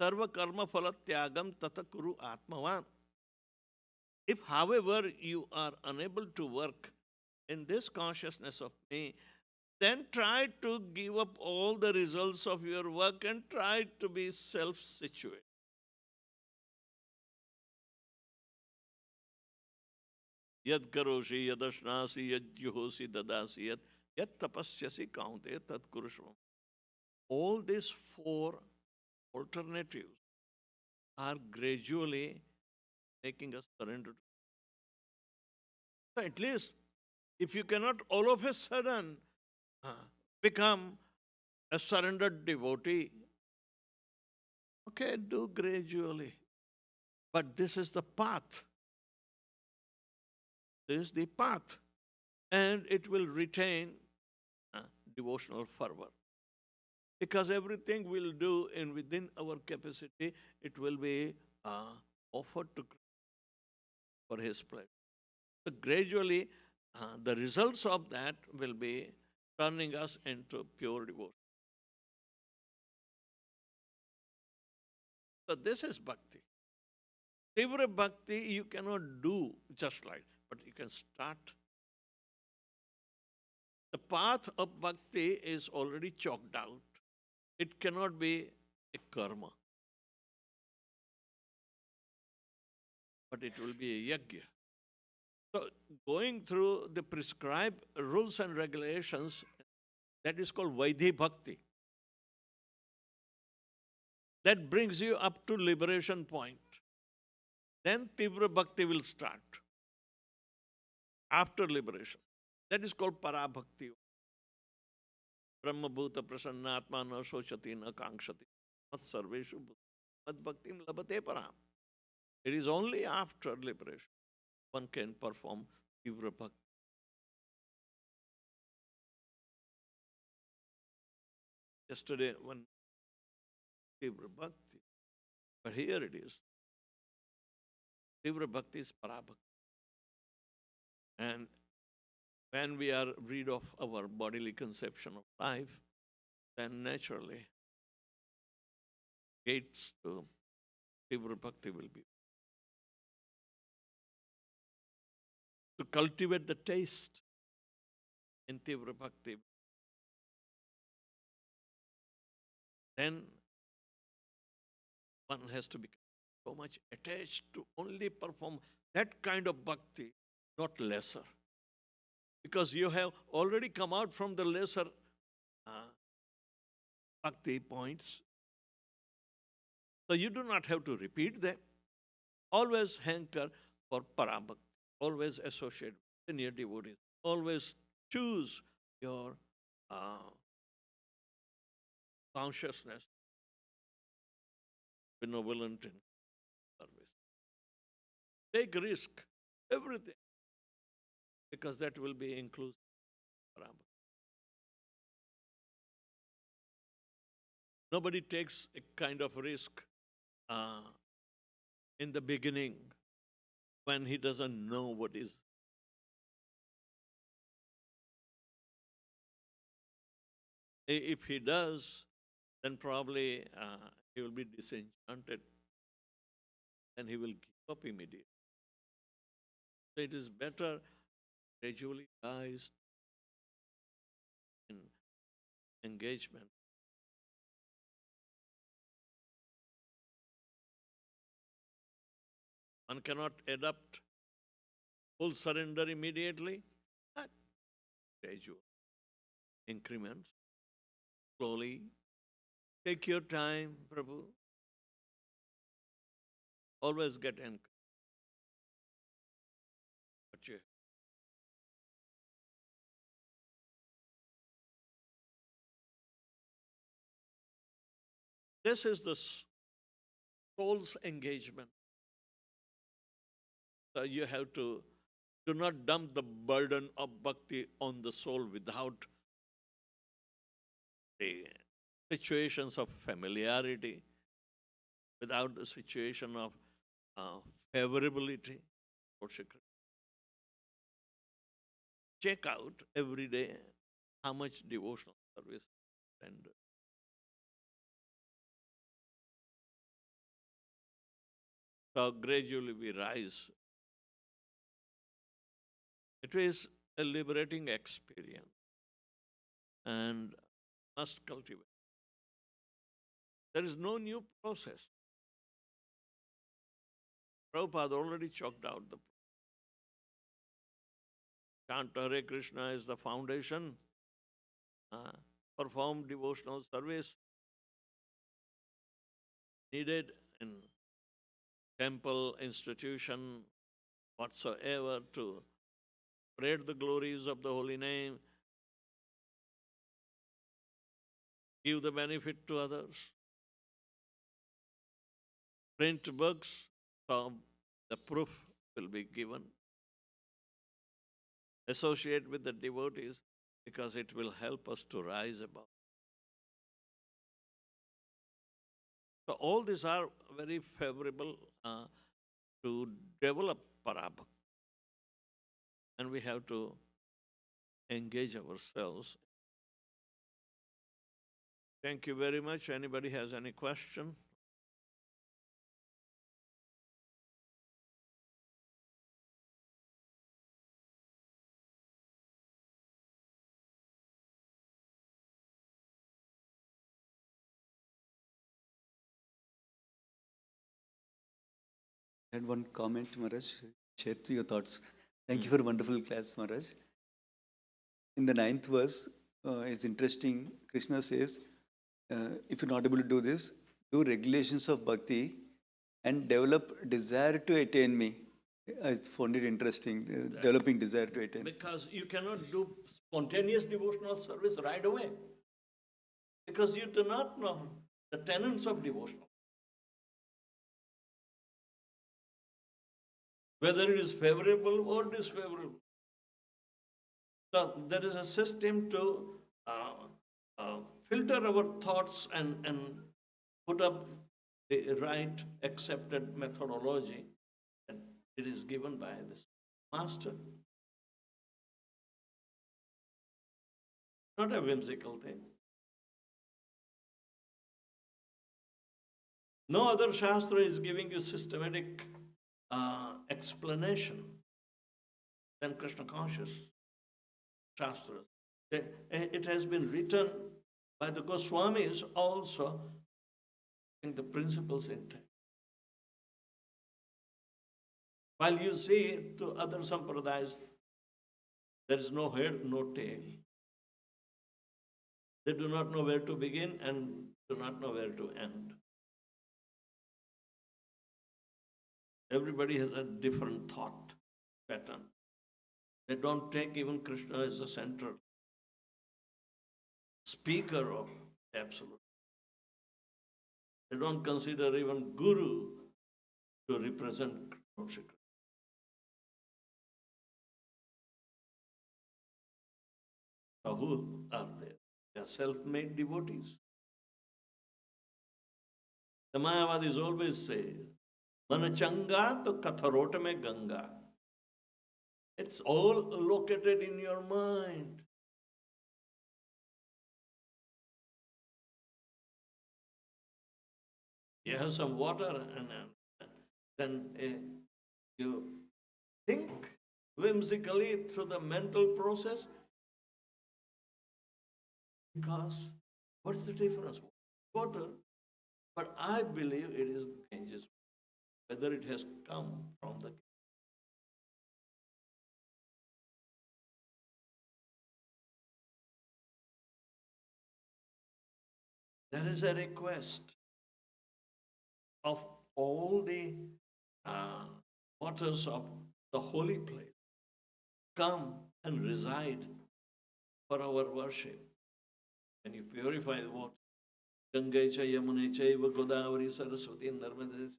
sarva karma phala tyagam tata kuru atmavan. If, however, you are unable to work in this consciousness of me, then try to give up all the results of your work and try to be self-situated. Yad karoshi, yad ashnasi, yad juhosi, dadasi, yad tapasyasi kaunte, tat kurushvam. All these 4 alternatives are gradually making us surrender. So at least, if you cannot all of a sudden become a surrendered devotee, okay, do gradually. But this is the path. This is the path. And it will retain devotional fervor. Because everything we'll do within our capacity, it will be offered to Krishna for his pleasure. So gradually, the results of that will be turning us into pure devotion. So this is bhakti. Tivra bhakti you cannot do just like, but you can start. The path of bhakti is already chalked out. It cannot be a karma, but it will be a yajna. So going through the prescribed rules and regulations, that is called Vaidhi Bhakti. That brings you up to liberation point. Then Tivra Bhakti will start after liberation. That is called Parabhakti. Brahma Bhuta Prasannatma na Sochati na Kankshati. Mat Sarveshu Mad Bhaktim Labate Param. It is only after liberation one can perform Tivra Bhakti. Yesterday, one Tivra Bhakti, but here it is. Tivra Bhakti is Parabhakti. And when we are rid of our bodily conception of life, then naturally gates to Tivra Bhakti will be. To cultivate the taste in Tivra Bhakti, then one has to become so much attached to only perform that kind of bhakti, not lesser. Because you have already come out from the lesser bhakti points, so you do not have to repeat them. Always hanker for parabhakti, always associate with senior devotees, always choose your consciousness benevolent in service. Take risk, everything, because that will be inclusive. Nobody takes a kind of risk in the beginning when he doesn't know what is. If he does, then probably he will be disenchanted and he will give up immediately. So it is better gradually rise in engagement. One cannot adopt full surrender immediately, but gradual increments, slowly. Take your time, Prabhu. Always get encouraged. But this is the soul's engagement. So you have to do not dump the burden of bhakti on the soul without the situations of familiarity, without the situation of favorability. Check out every day how much devotional service rendered. So gradually we rise. It is a liberating experience and must cultivate. There is no new process. Prabhupada already chalked out the chant Hare Krishna is the foundation. Perform devotional service needed in temple, institution, whatsoever to spread the glories of the holy name, give the benefit to others. Print books, so the proof will be given. Associate with the devotees because it will help us to rise above. So all these are very favorable to develop parabhakti. And we have to engage ourselves. Thank you very much. Anybody has any question? I had one comment, Maharaj. Share your thoughts. Thank you for a wonderful class, Maharaj. In the 9th verse, it's interesting. Krishna says, if you're not able to do this, do regulations of bhakti and develop desire to attain me. I found it interesting, developing desire to attain. Because you cannot do spontaneous devotional service right away. Because you do not know the tenets of devotional. whether it is favorable or disfavorable. So there is a system to filter our thoughts and put up the right accepted methodology, and it is given by this master. Not a whimsical thing. No other Shastra is giving you systematic explanation than Krishna conscious Shastras. It has been written by the Goswamis also in the principles intact. While you see to other sampradayas, there is no head, no tail. They do not know where to begin and do not know where to end. Everybody has a different thought pattern. They don't take even Krishna as the central speaker of Absolute. They don't consider even Guru to represent Krishna. So who are they? They are self-made devotees. The Mayavadis always say, "Mana changa to katharot mein Ganga." It's all located in your mind. You have some water and then you think whimsically through the mental process. Because what's the difference? Water, but I believe it is Ganges, whether it has come from the. There is a request of all the waters of the holy place come and reside for our worship. When you purify the water, Ganga cha Yamuna chaiva Godavari Saraswati Narmada.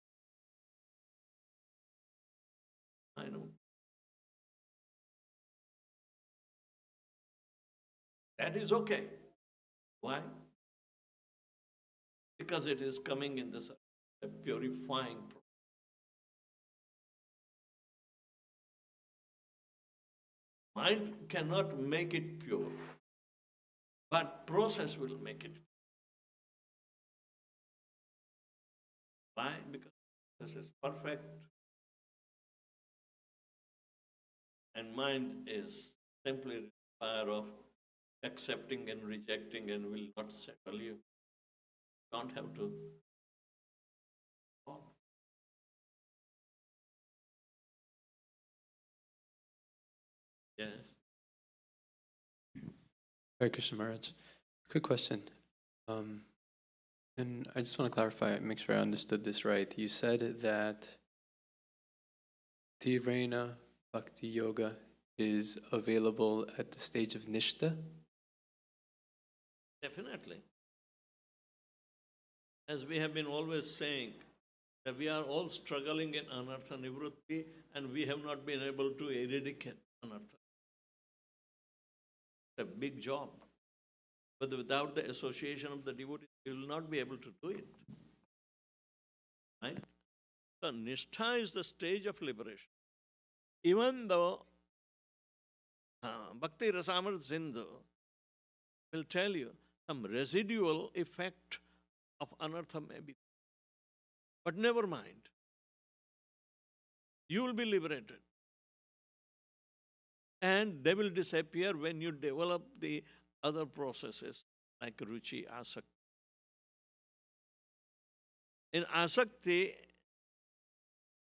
I know. That is okay. Why? Because it is coming in this purifying process. Mind cannot make it pure, but process will make it. Why? Because this is perfect. And mind is simply required of accepting and rejecting and will not settle you. Don't have to. Yes. Hare Krishna Maharaj. Quick question. And I just want to clarify, make sure I understood this right. You said that Tirena Bhakti Yoga is available at the stage of Nishta? Definitely. As we have been always saying, that we are all struggling in anartha nivrutti and we have not been able to eradicate anartha. It's a big job. But without the association of the devotees, we will not be able to do it. Right? So Nishtha is the stage of liberation. Even though Bhakti Rasamrita Sindhu will tell you some residual effect of anartha may be. But never mind. You will be liberated. And they will disappear when you develop the other processes like ruchi, asakti. In asakti,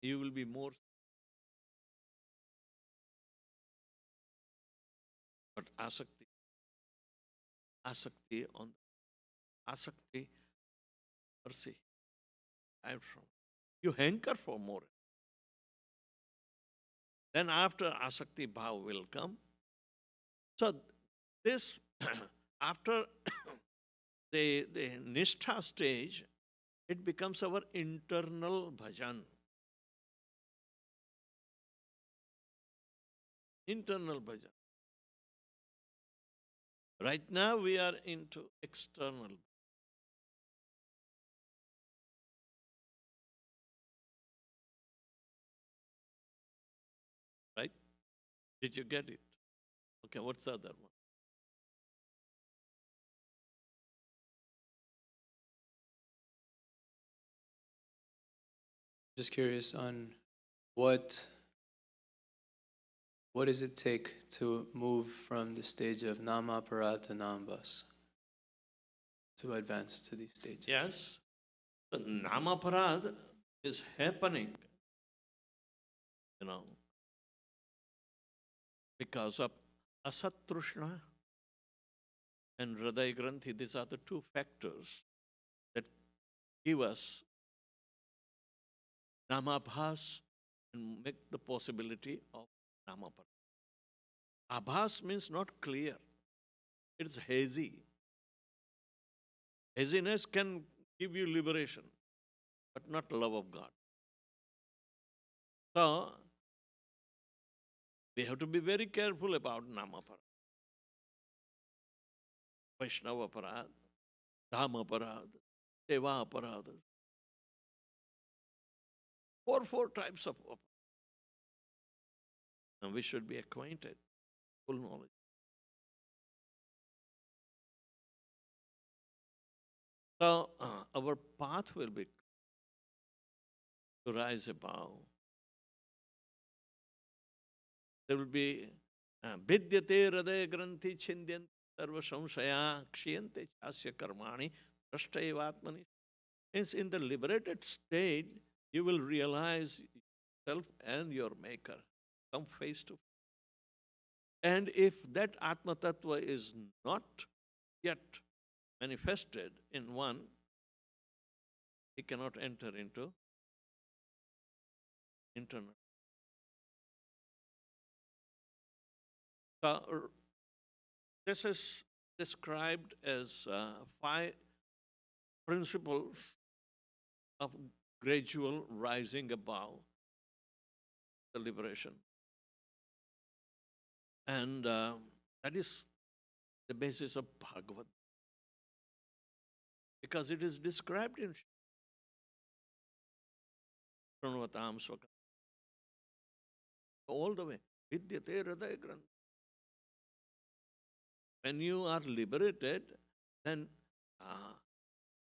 you will be more. But asakti mercy, I'm from. You hanker for more. Then after asakti bhav will come. So this after the nishtha stage, it becomes our internal bhajan. internal bhajan. Right now we are into external. Right? Did you get it? Okay, what's the other one? Just curious on what does it take to move from the stage of Namapara to Nambas, to advance to these stages? Yes, the Namaparad is happening, because of Asatrushna and Hriday Granthi. These are the two factors that give us Namabhas and make the possibility of Namapara. Abhas means not clear. It's hazy. Haziness can give you liberation, but not love of God. So, we have to be very careful about Namapara. Vaishnava Parad, Dhamma Parad, Seva Parad. Four types of aparad. And we should be acquainted, full knowledge. So, our path will be to rise above. There will be Vidyate Hriday Granthi Chindyanti Sarva Samshaya Kshiyante Chasya Karmani Prashtaivatmani. Means in the liberated state, you will realize yourself and your maker. Come face to face. And if that Atma Tattva is not yet manifested in one, he cannot enter into internal. This is described as 5 principles of gradual rising above the liberation. And that is the basis of Bhagavad. Because it is described in Pranavatam Swaka. All the way. Vidyate Hriday Granthi. When you are liberated, then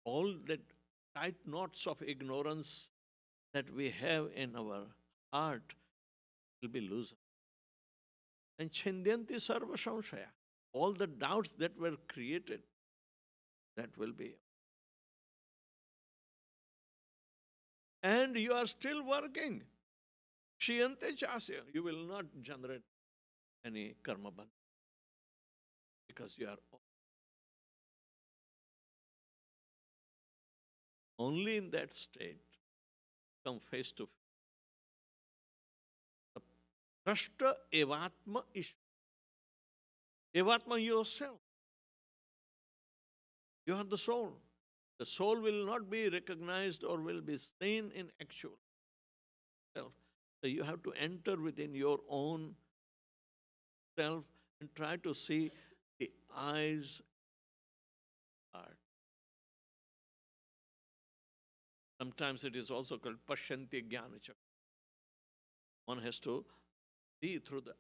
all that tight knots of ignorance that we have in our heart will be loosened. And Chindyanti Sarva Samshaya, all the doubts that were created, that will be. And you are still working. Kshiyante Chasya, you will not generate any karma bandha. Because you are only in that state, come face to face. Prashta evatma ish. Evatma yourself. You are the soul. The soul will not be recognized or will be seen in actual self. So you have to enter within your own self and try to see the eyes, heart. Sometimes it is also called Pashyanti Jnana Chakra. One has to see through the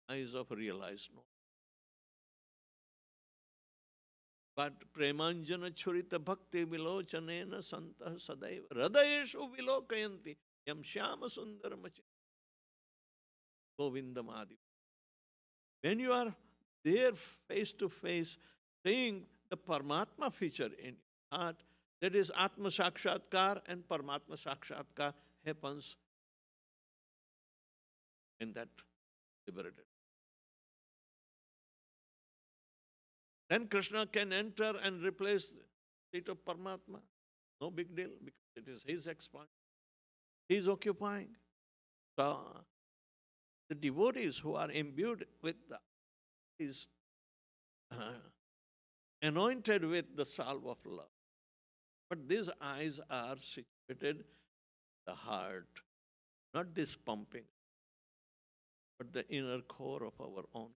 eyes of realized knowledge. But Premanjana Churita Bhakti Vilochanena Santah Sadaiva Hridayeshu Vilokayanti Yam Shyama Sundaramachi Govindamadi. When you are there face to face, seeing the Paramatma feature in your heart, that is Atma Sakshatkar and Paramatma Sakshatkar happens in that liberated. Then Krishna can enter and replace the seat of Paramatma. No big deal, because it is his expansion. He is occupying. So, the devotees who are imbued with is anointed with the salve of love. But these eyes are situated in the heart, not this pumping. but the inner core of our own.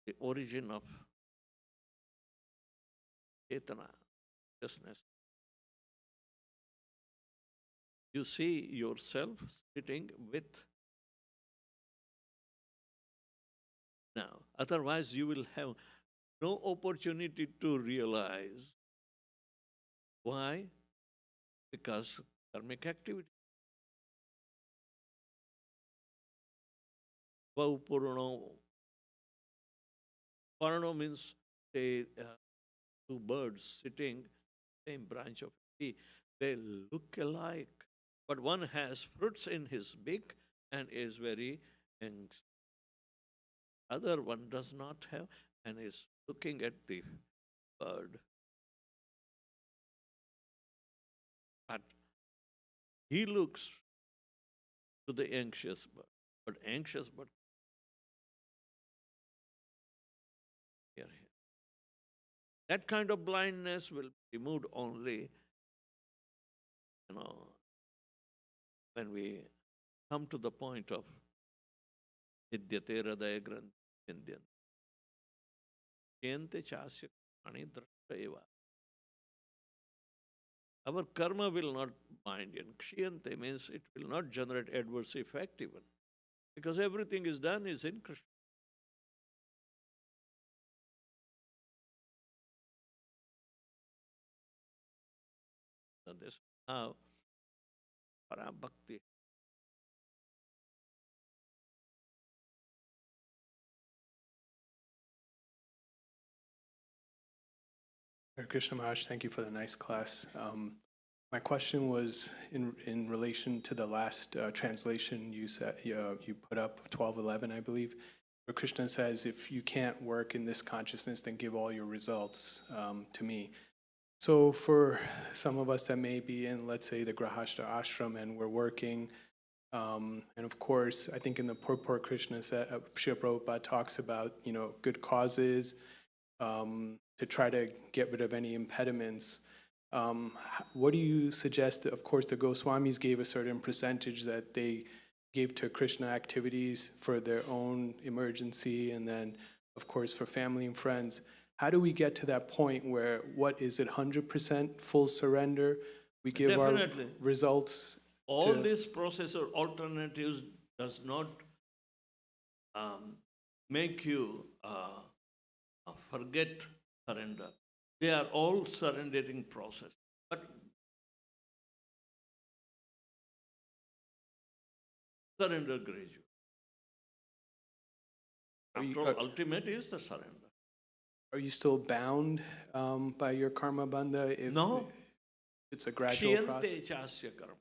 The origin of Chetana, consciousness. You see yourself sitting with. Now, otherwise, you will have no opportunity to realize. Why? Because karmic activity. Vaupurano. Parano means say, two birds sitting same branch of a tree. They look alike, but one has fruits in his beak and is very young. Other one does not have and is looking at the bird. But he looks to the anxious bird, but anxious bird here. That kind of blindness will be removed only, when we come to the point of Vidyate Hridaya Grantha Chayante Chasya Karmani Drashta Eva. Our karma will not bind in. Kshiyante means it will not generate adverse effect even. Because everything is done is in Krishna. So this now Parabhakti. Hare Krishna Maharaj, thank you for the nice class. My question was in relation to the last translation you said you put up 12:11, I believe, where Krishna says, "If you can't work in this consciousness, then give all your results to me." So for some of us that may be in, let's say, the Grahastha ashram and we're working, and of course, I think in the Purport Krishna Srila Prabhupada talks about good causes. To try to get rid of any impediments. What do you suggest? Of course, the Goswamis gave a certain percentage that they gave to Krishna activities for their own emergency, and then, of course, for family and friends. How do we get to that point where, what is it, 100% full surrender? We give Definitely. our results. All this process or alternatives does not make you forget surrender. They are all surrendering process. But surrender gradually. After all, ultimate is the surrender. Are you still bound by your karma bandha if No. it's a gradual process? Kshiyante chasya karma.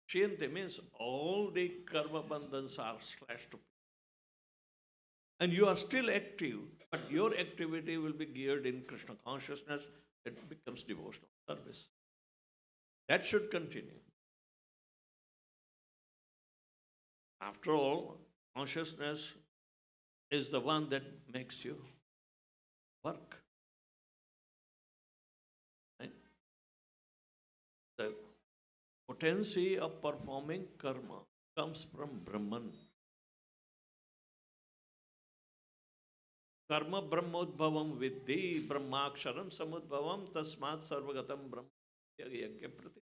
Kshiyante means all the karma bandhans are slashed to pieces. And you are still active, but your activity will be geared in Krishna consciousness. It becomes devotional service. That should continue. After all, consciousness is the one that makes you work. Right? The potency of performing karma comes from Brahman. Karma brahmodbhavam vidhi brahmaksharam samudbhavam tasmat sarvagatam brahma yagya prati.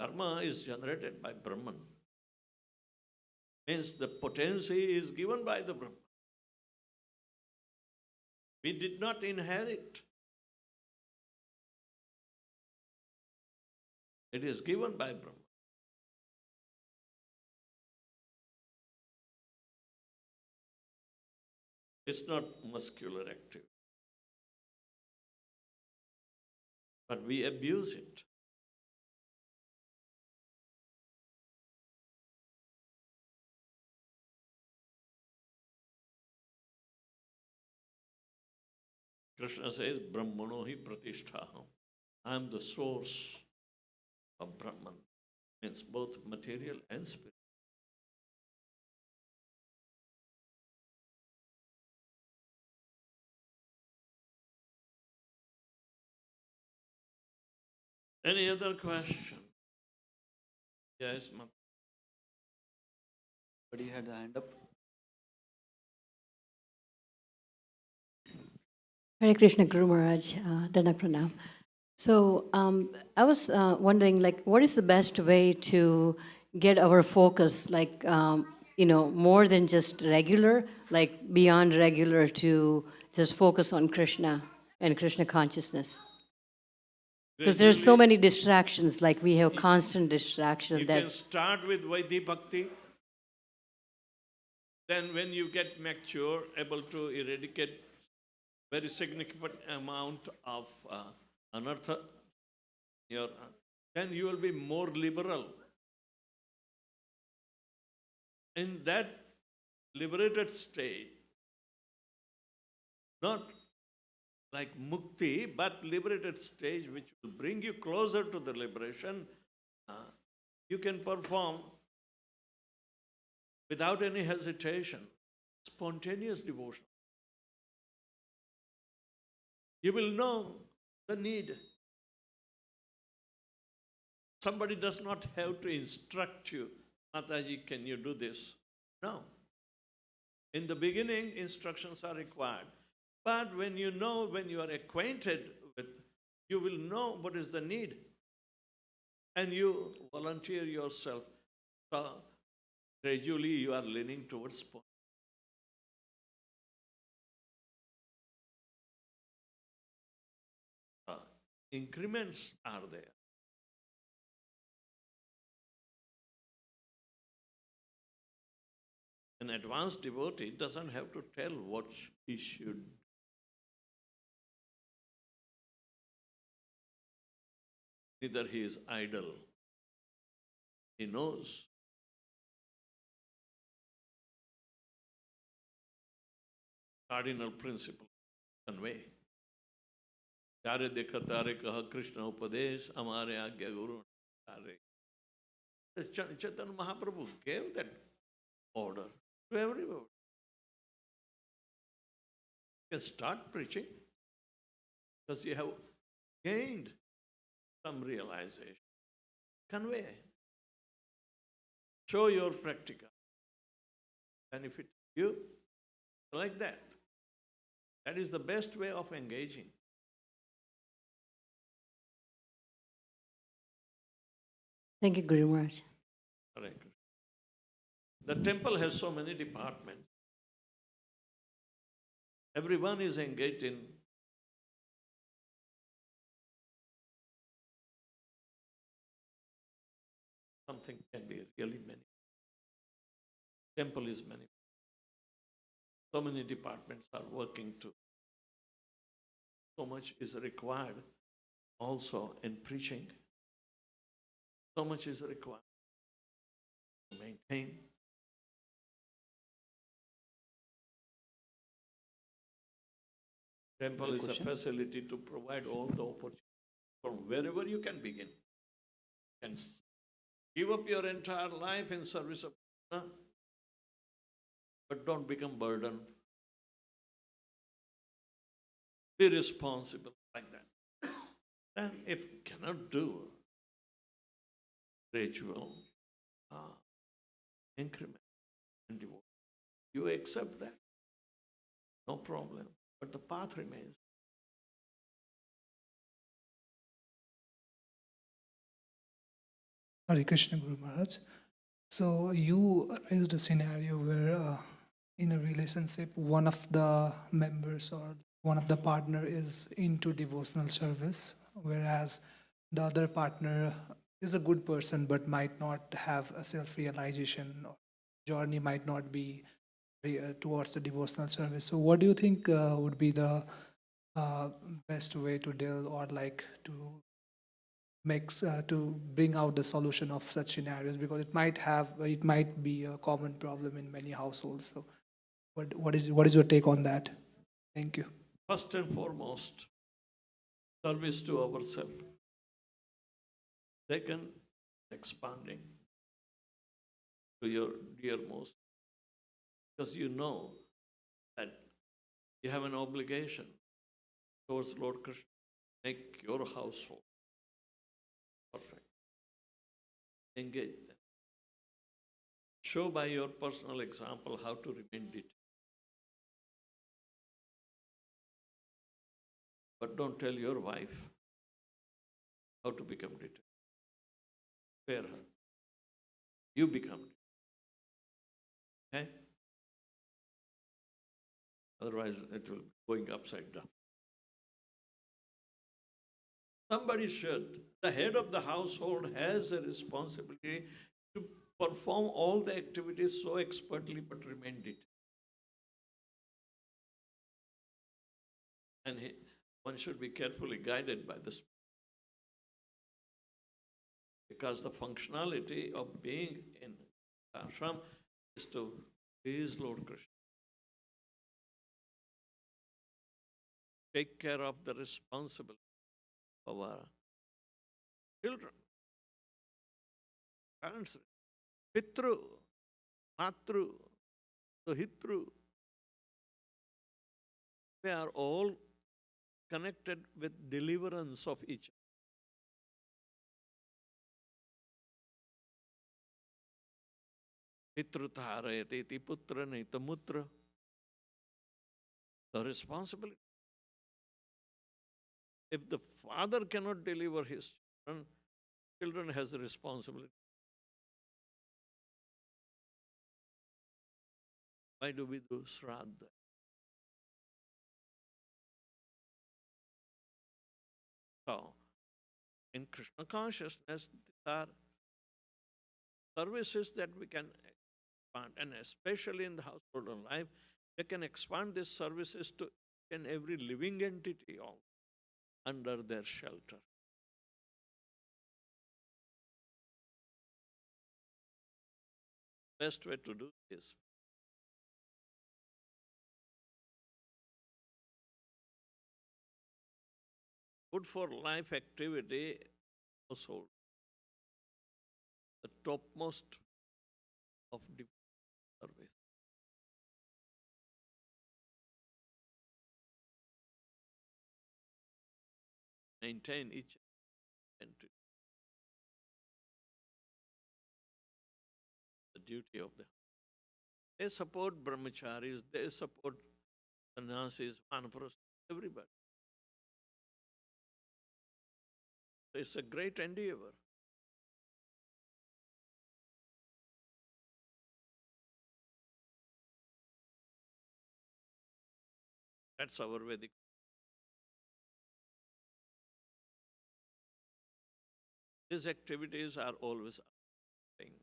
Karma is generated by Brahman. Means the potency is given by the Brahman. We did not inherit. It is given by Brahman. It's not muscular activity. But we abuse it. Krishna says, Brahmano hi pratisthaham. I am the source of Brahman. Means both material and spiritual. Any other question? Yes, ma'am. Somebody had a hand up. Hare Krishna Guru Maharaj, Dana Pranam. So I was wondering, like, what is the best way to get our focus, like, more than just regular, like beyond regular to just focus on Krishna and Krishna consciousness? Because there's so many distractions, like we have constant distraction You that... can start with Vaidhi Bhakti. Then when you get mature, able to eradicate very significant amount of anartha, then you will be more liberal. In that liberated state, not like mukti, but liberated stage which will bring you closer to the liberation, you can perform without any hesitation, spontaneous devotion. You will know the need. Somebody does not have to instruct you, Mataji, can you do this? No. In the beginning, instructions are required. But when you are acquainted with, you will know what is the need. And you volunteer yourself. So gradually you are leaning towards increments are there. An advanced devotee doesn't have to tell what he should. Neither he is idle. He knows. Cardinal principle convey. Jare dekha tare kaha Krishna upadesh, amare agya guru tare. Chaitanya Mahaprabhu gave that order to everyone. You can start preaching because you have gained some realization. Convey. Show your practical benefit to you like that. That is the best way of engaging. Thank you, Guru Maharaj. Correct. The temple has so many departments. Everyone is engaged in something can be really many. Temple is many. So many departments are working too. So much is required also in preaching. So much is required to maintain. Temple is a facility to provide all the opportunities from wherever you can begin. You can give up your entire life in service of Krishna, but don't become burdened. Be responsible like that. Then if you cannot do gradual increment and devotion, you accept that. No problem. But the path remains. Hare Krishna Guru Maharaj. So you raised a scenario where in a relationship, one of the members or one of the partner is into devotional service, whereas the other partner is a good person but might not have a self-realization or journey might not be towards the devotional service. So what do you think would be the best way to deal or like to to bring out the solution of such scenarios, because it might be a common problem in many households. So what is your take on that? Thank you. First and foremost, service to ourselves. Second, expanding to your dearmost. Because you know that you have an obligation towards Lord Krishna. Make your household engage them. Show by your personal example how to remain detailed. But don't tell your wife how to become detailed. Spare her. You become detailed. Okay? Otherwise, it will be going upside down. Somebody should. The head of the household has a responsibility to perform all the activities so expertly but remain detailed. And one should be carefully guided by this. Because the functionality of being in ashram is to please Lord Krishna. Take care of the responsibility of our children, parents, pitru, matru, dohitru. They are all connected with deliverance of each other. Pitrutharayate iti putra naita mutra. The responsibility. If the father cannot deliver his children has a responsibility. Why do we do Shraddha? So, in Krishna consciousness, these are services that we can expand, and especially in the household of life, they can expand these services to each and every living entity all under their shelter. Best way to do this. Good for life activity household. The topmost of service. Maintain each entity. The duty of them. They support brahmacharis, they support sannyasis, vanaprasthas, everybody. So it's a great endeavor. That's our Vedic. These activities are always happening.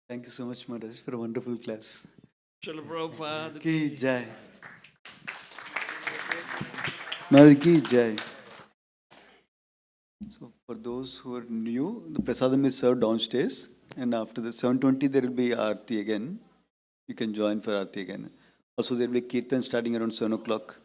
Thank you so much, Maharaj, for a wonderful class. Srila Prabhupada Ki Jai. Maharaj Ki Jai. So for those who are new, the prasadam is served downstairs, and after the 7:20 there will be Aarti again. You can join for Aarti again. Also there will be Kirtan starting around 7 o'clock.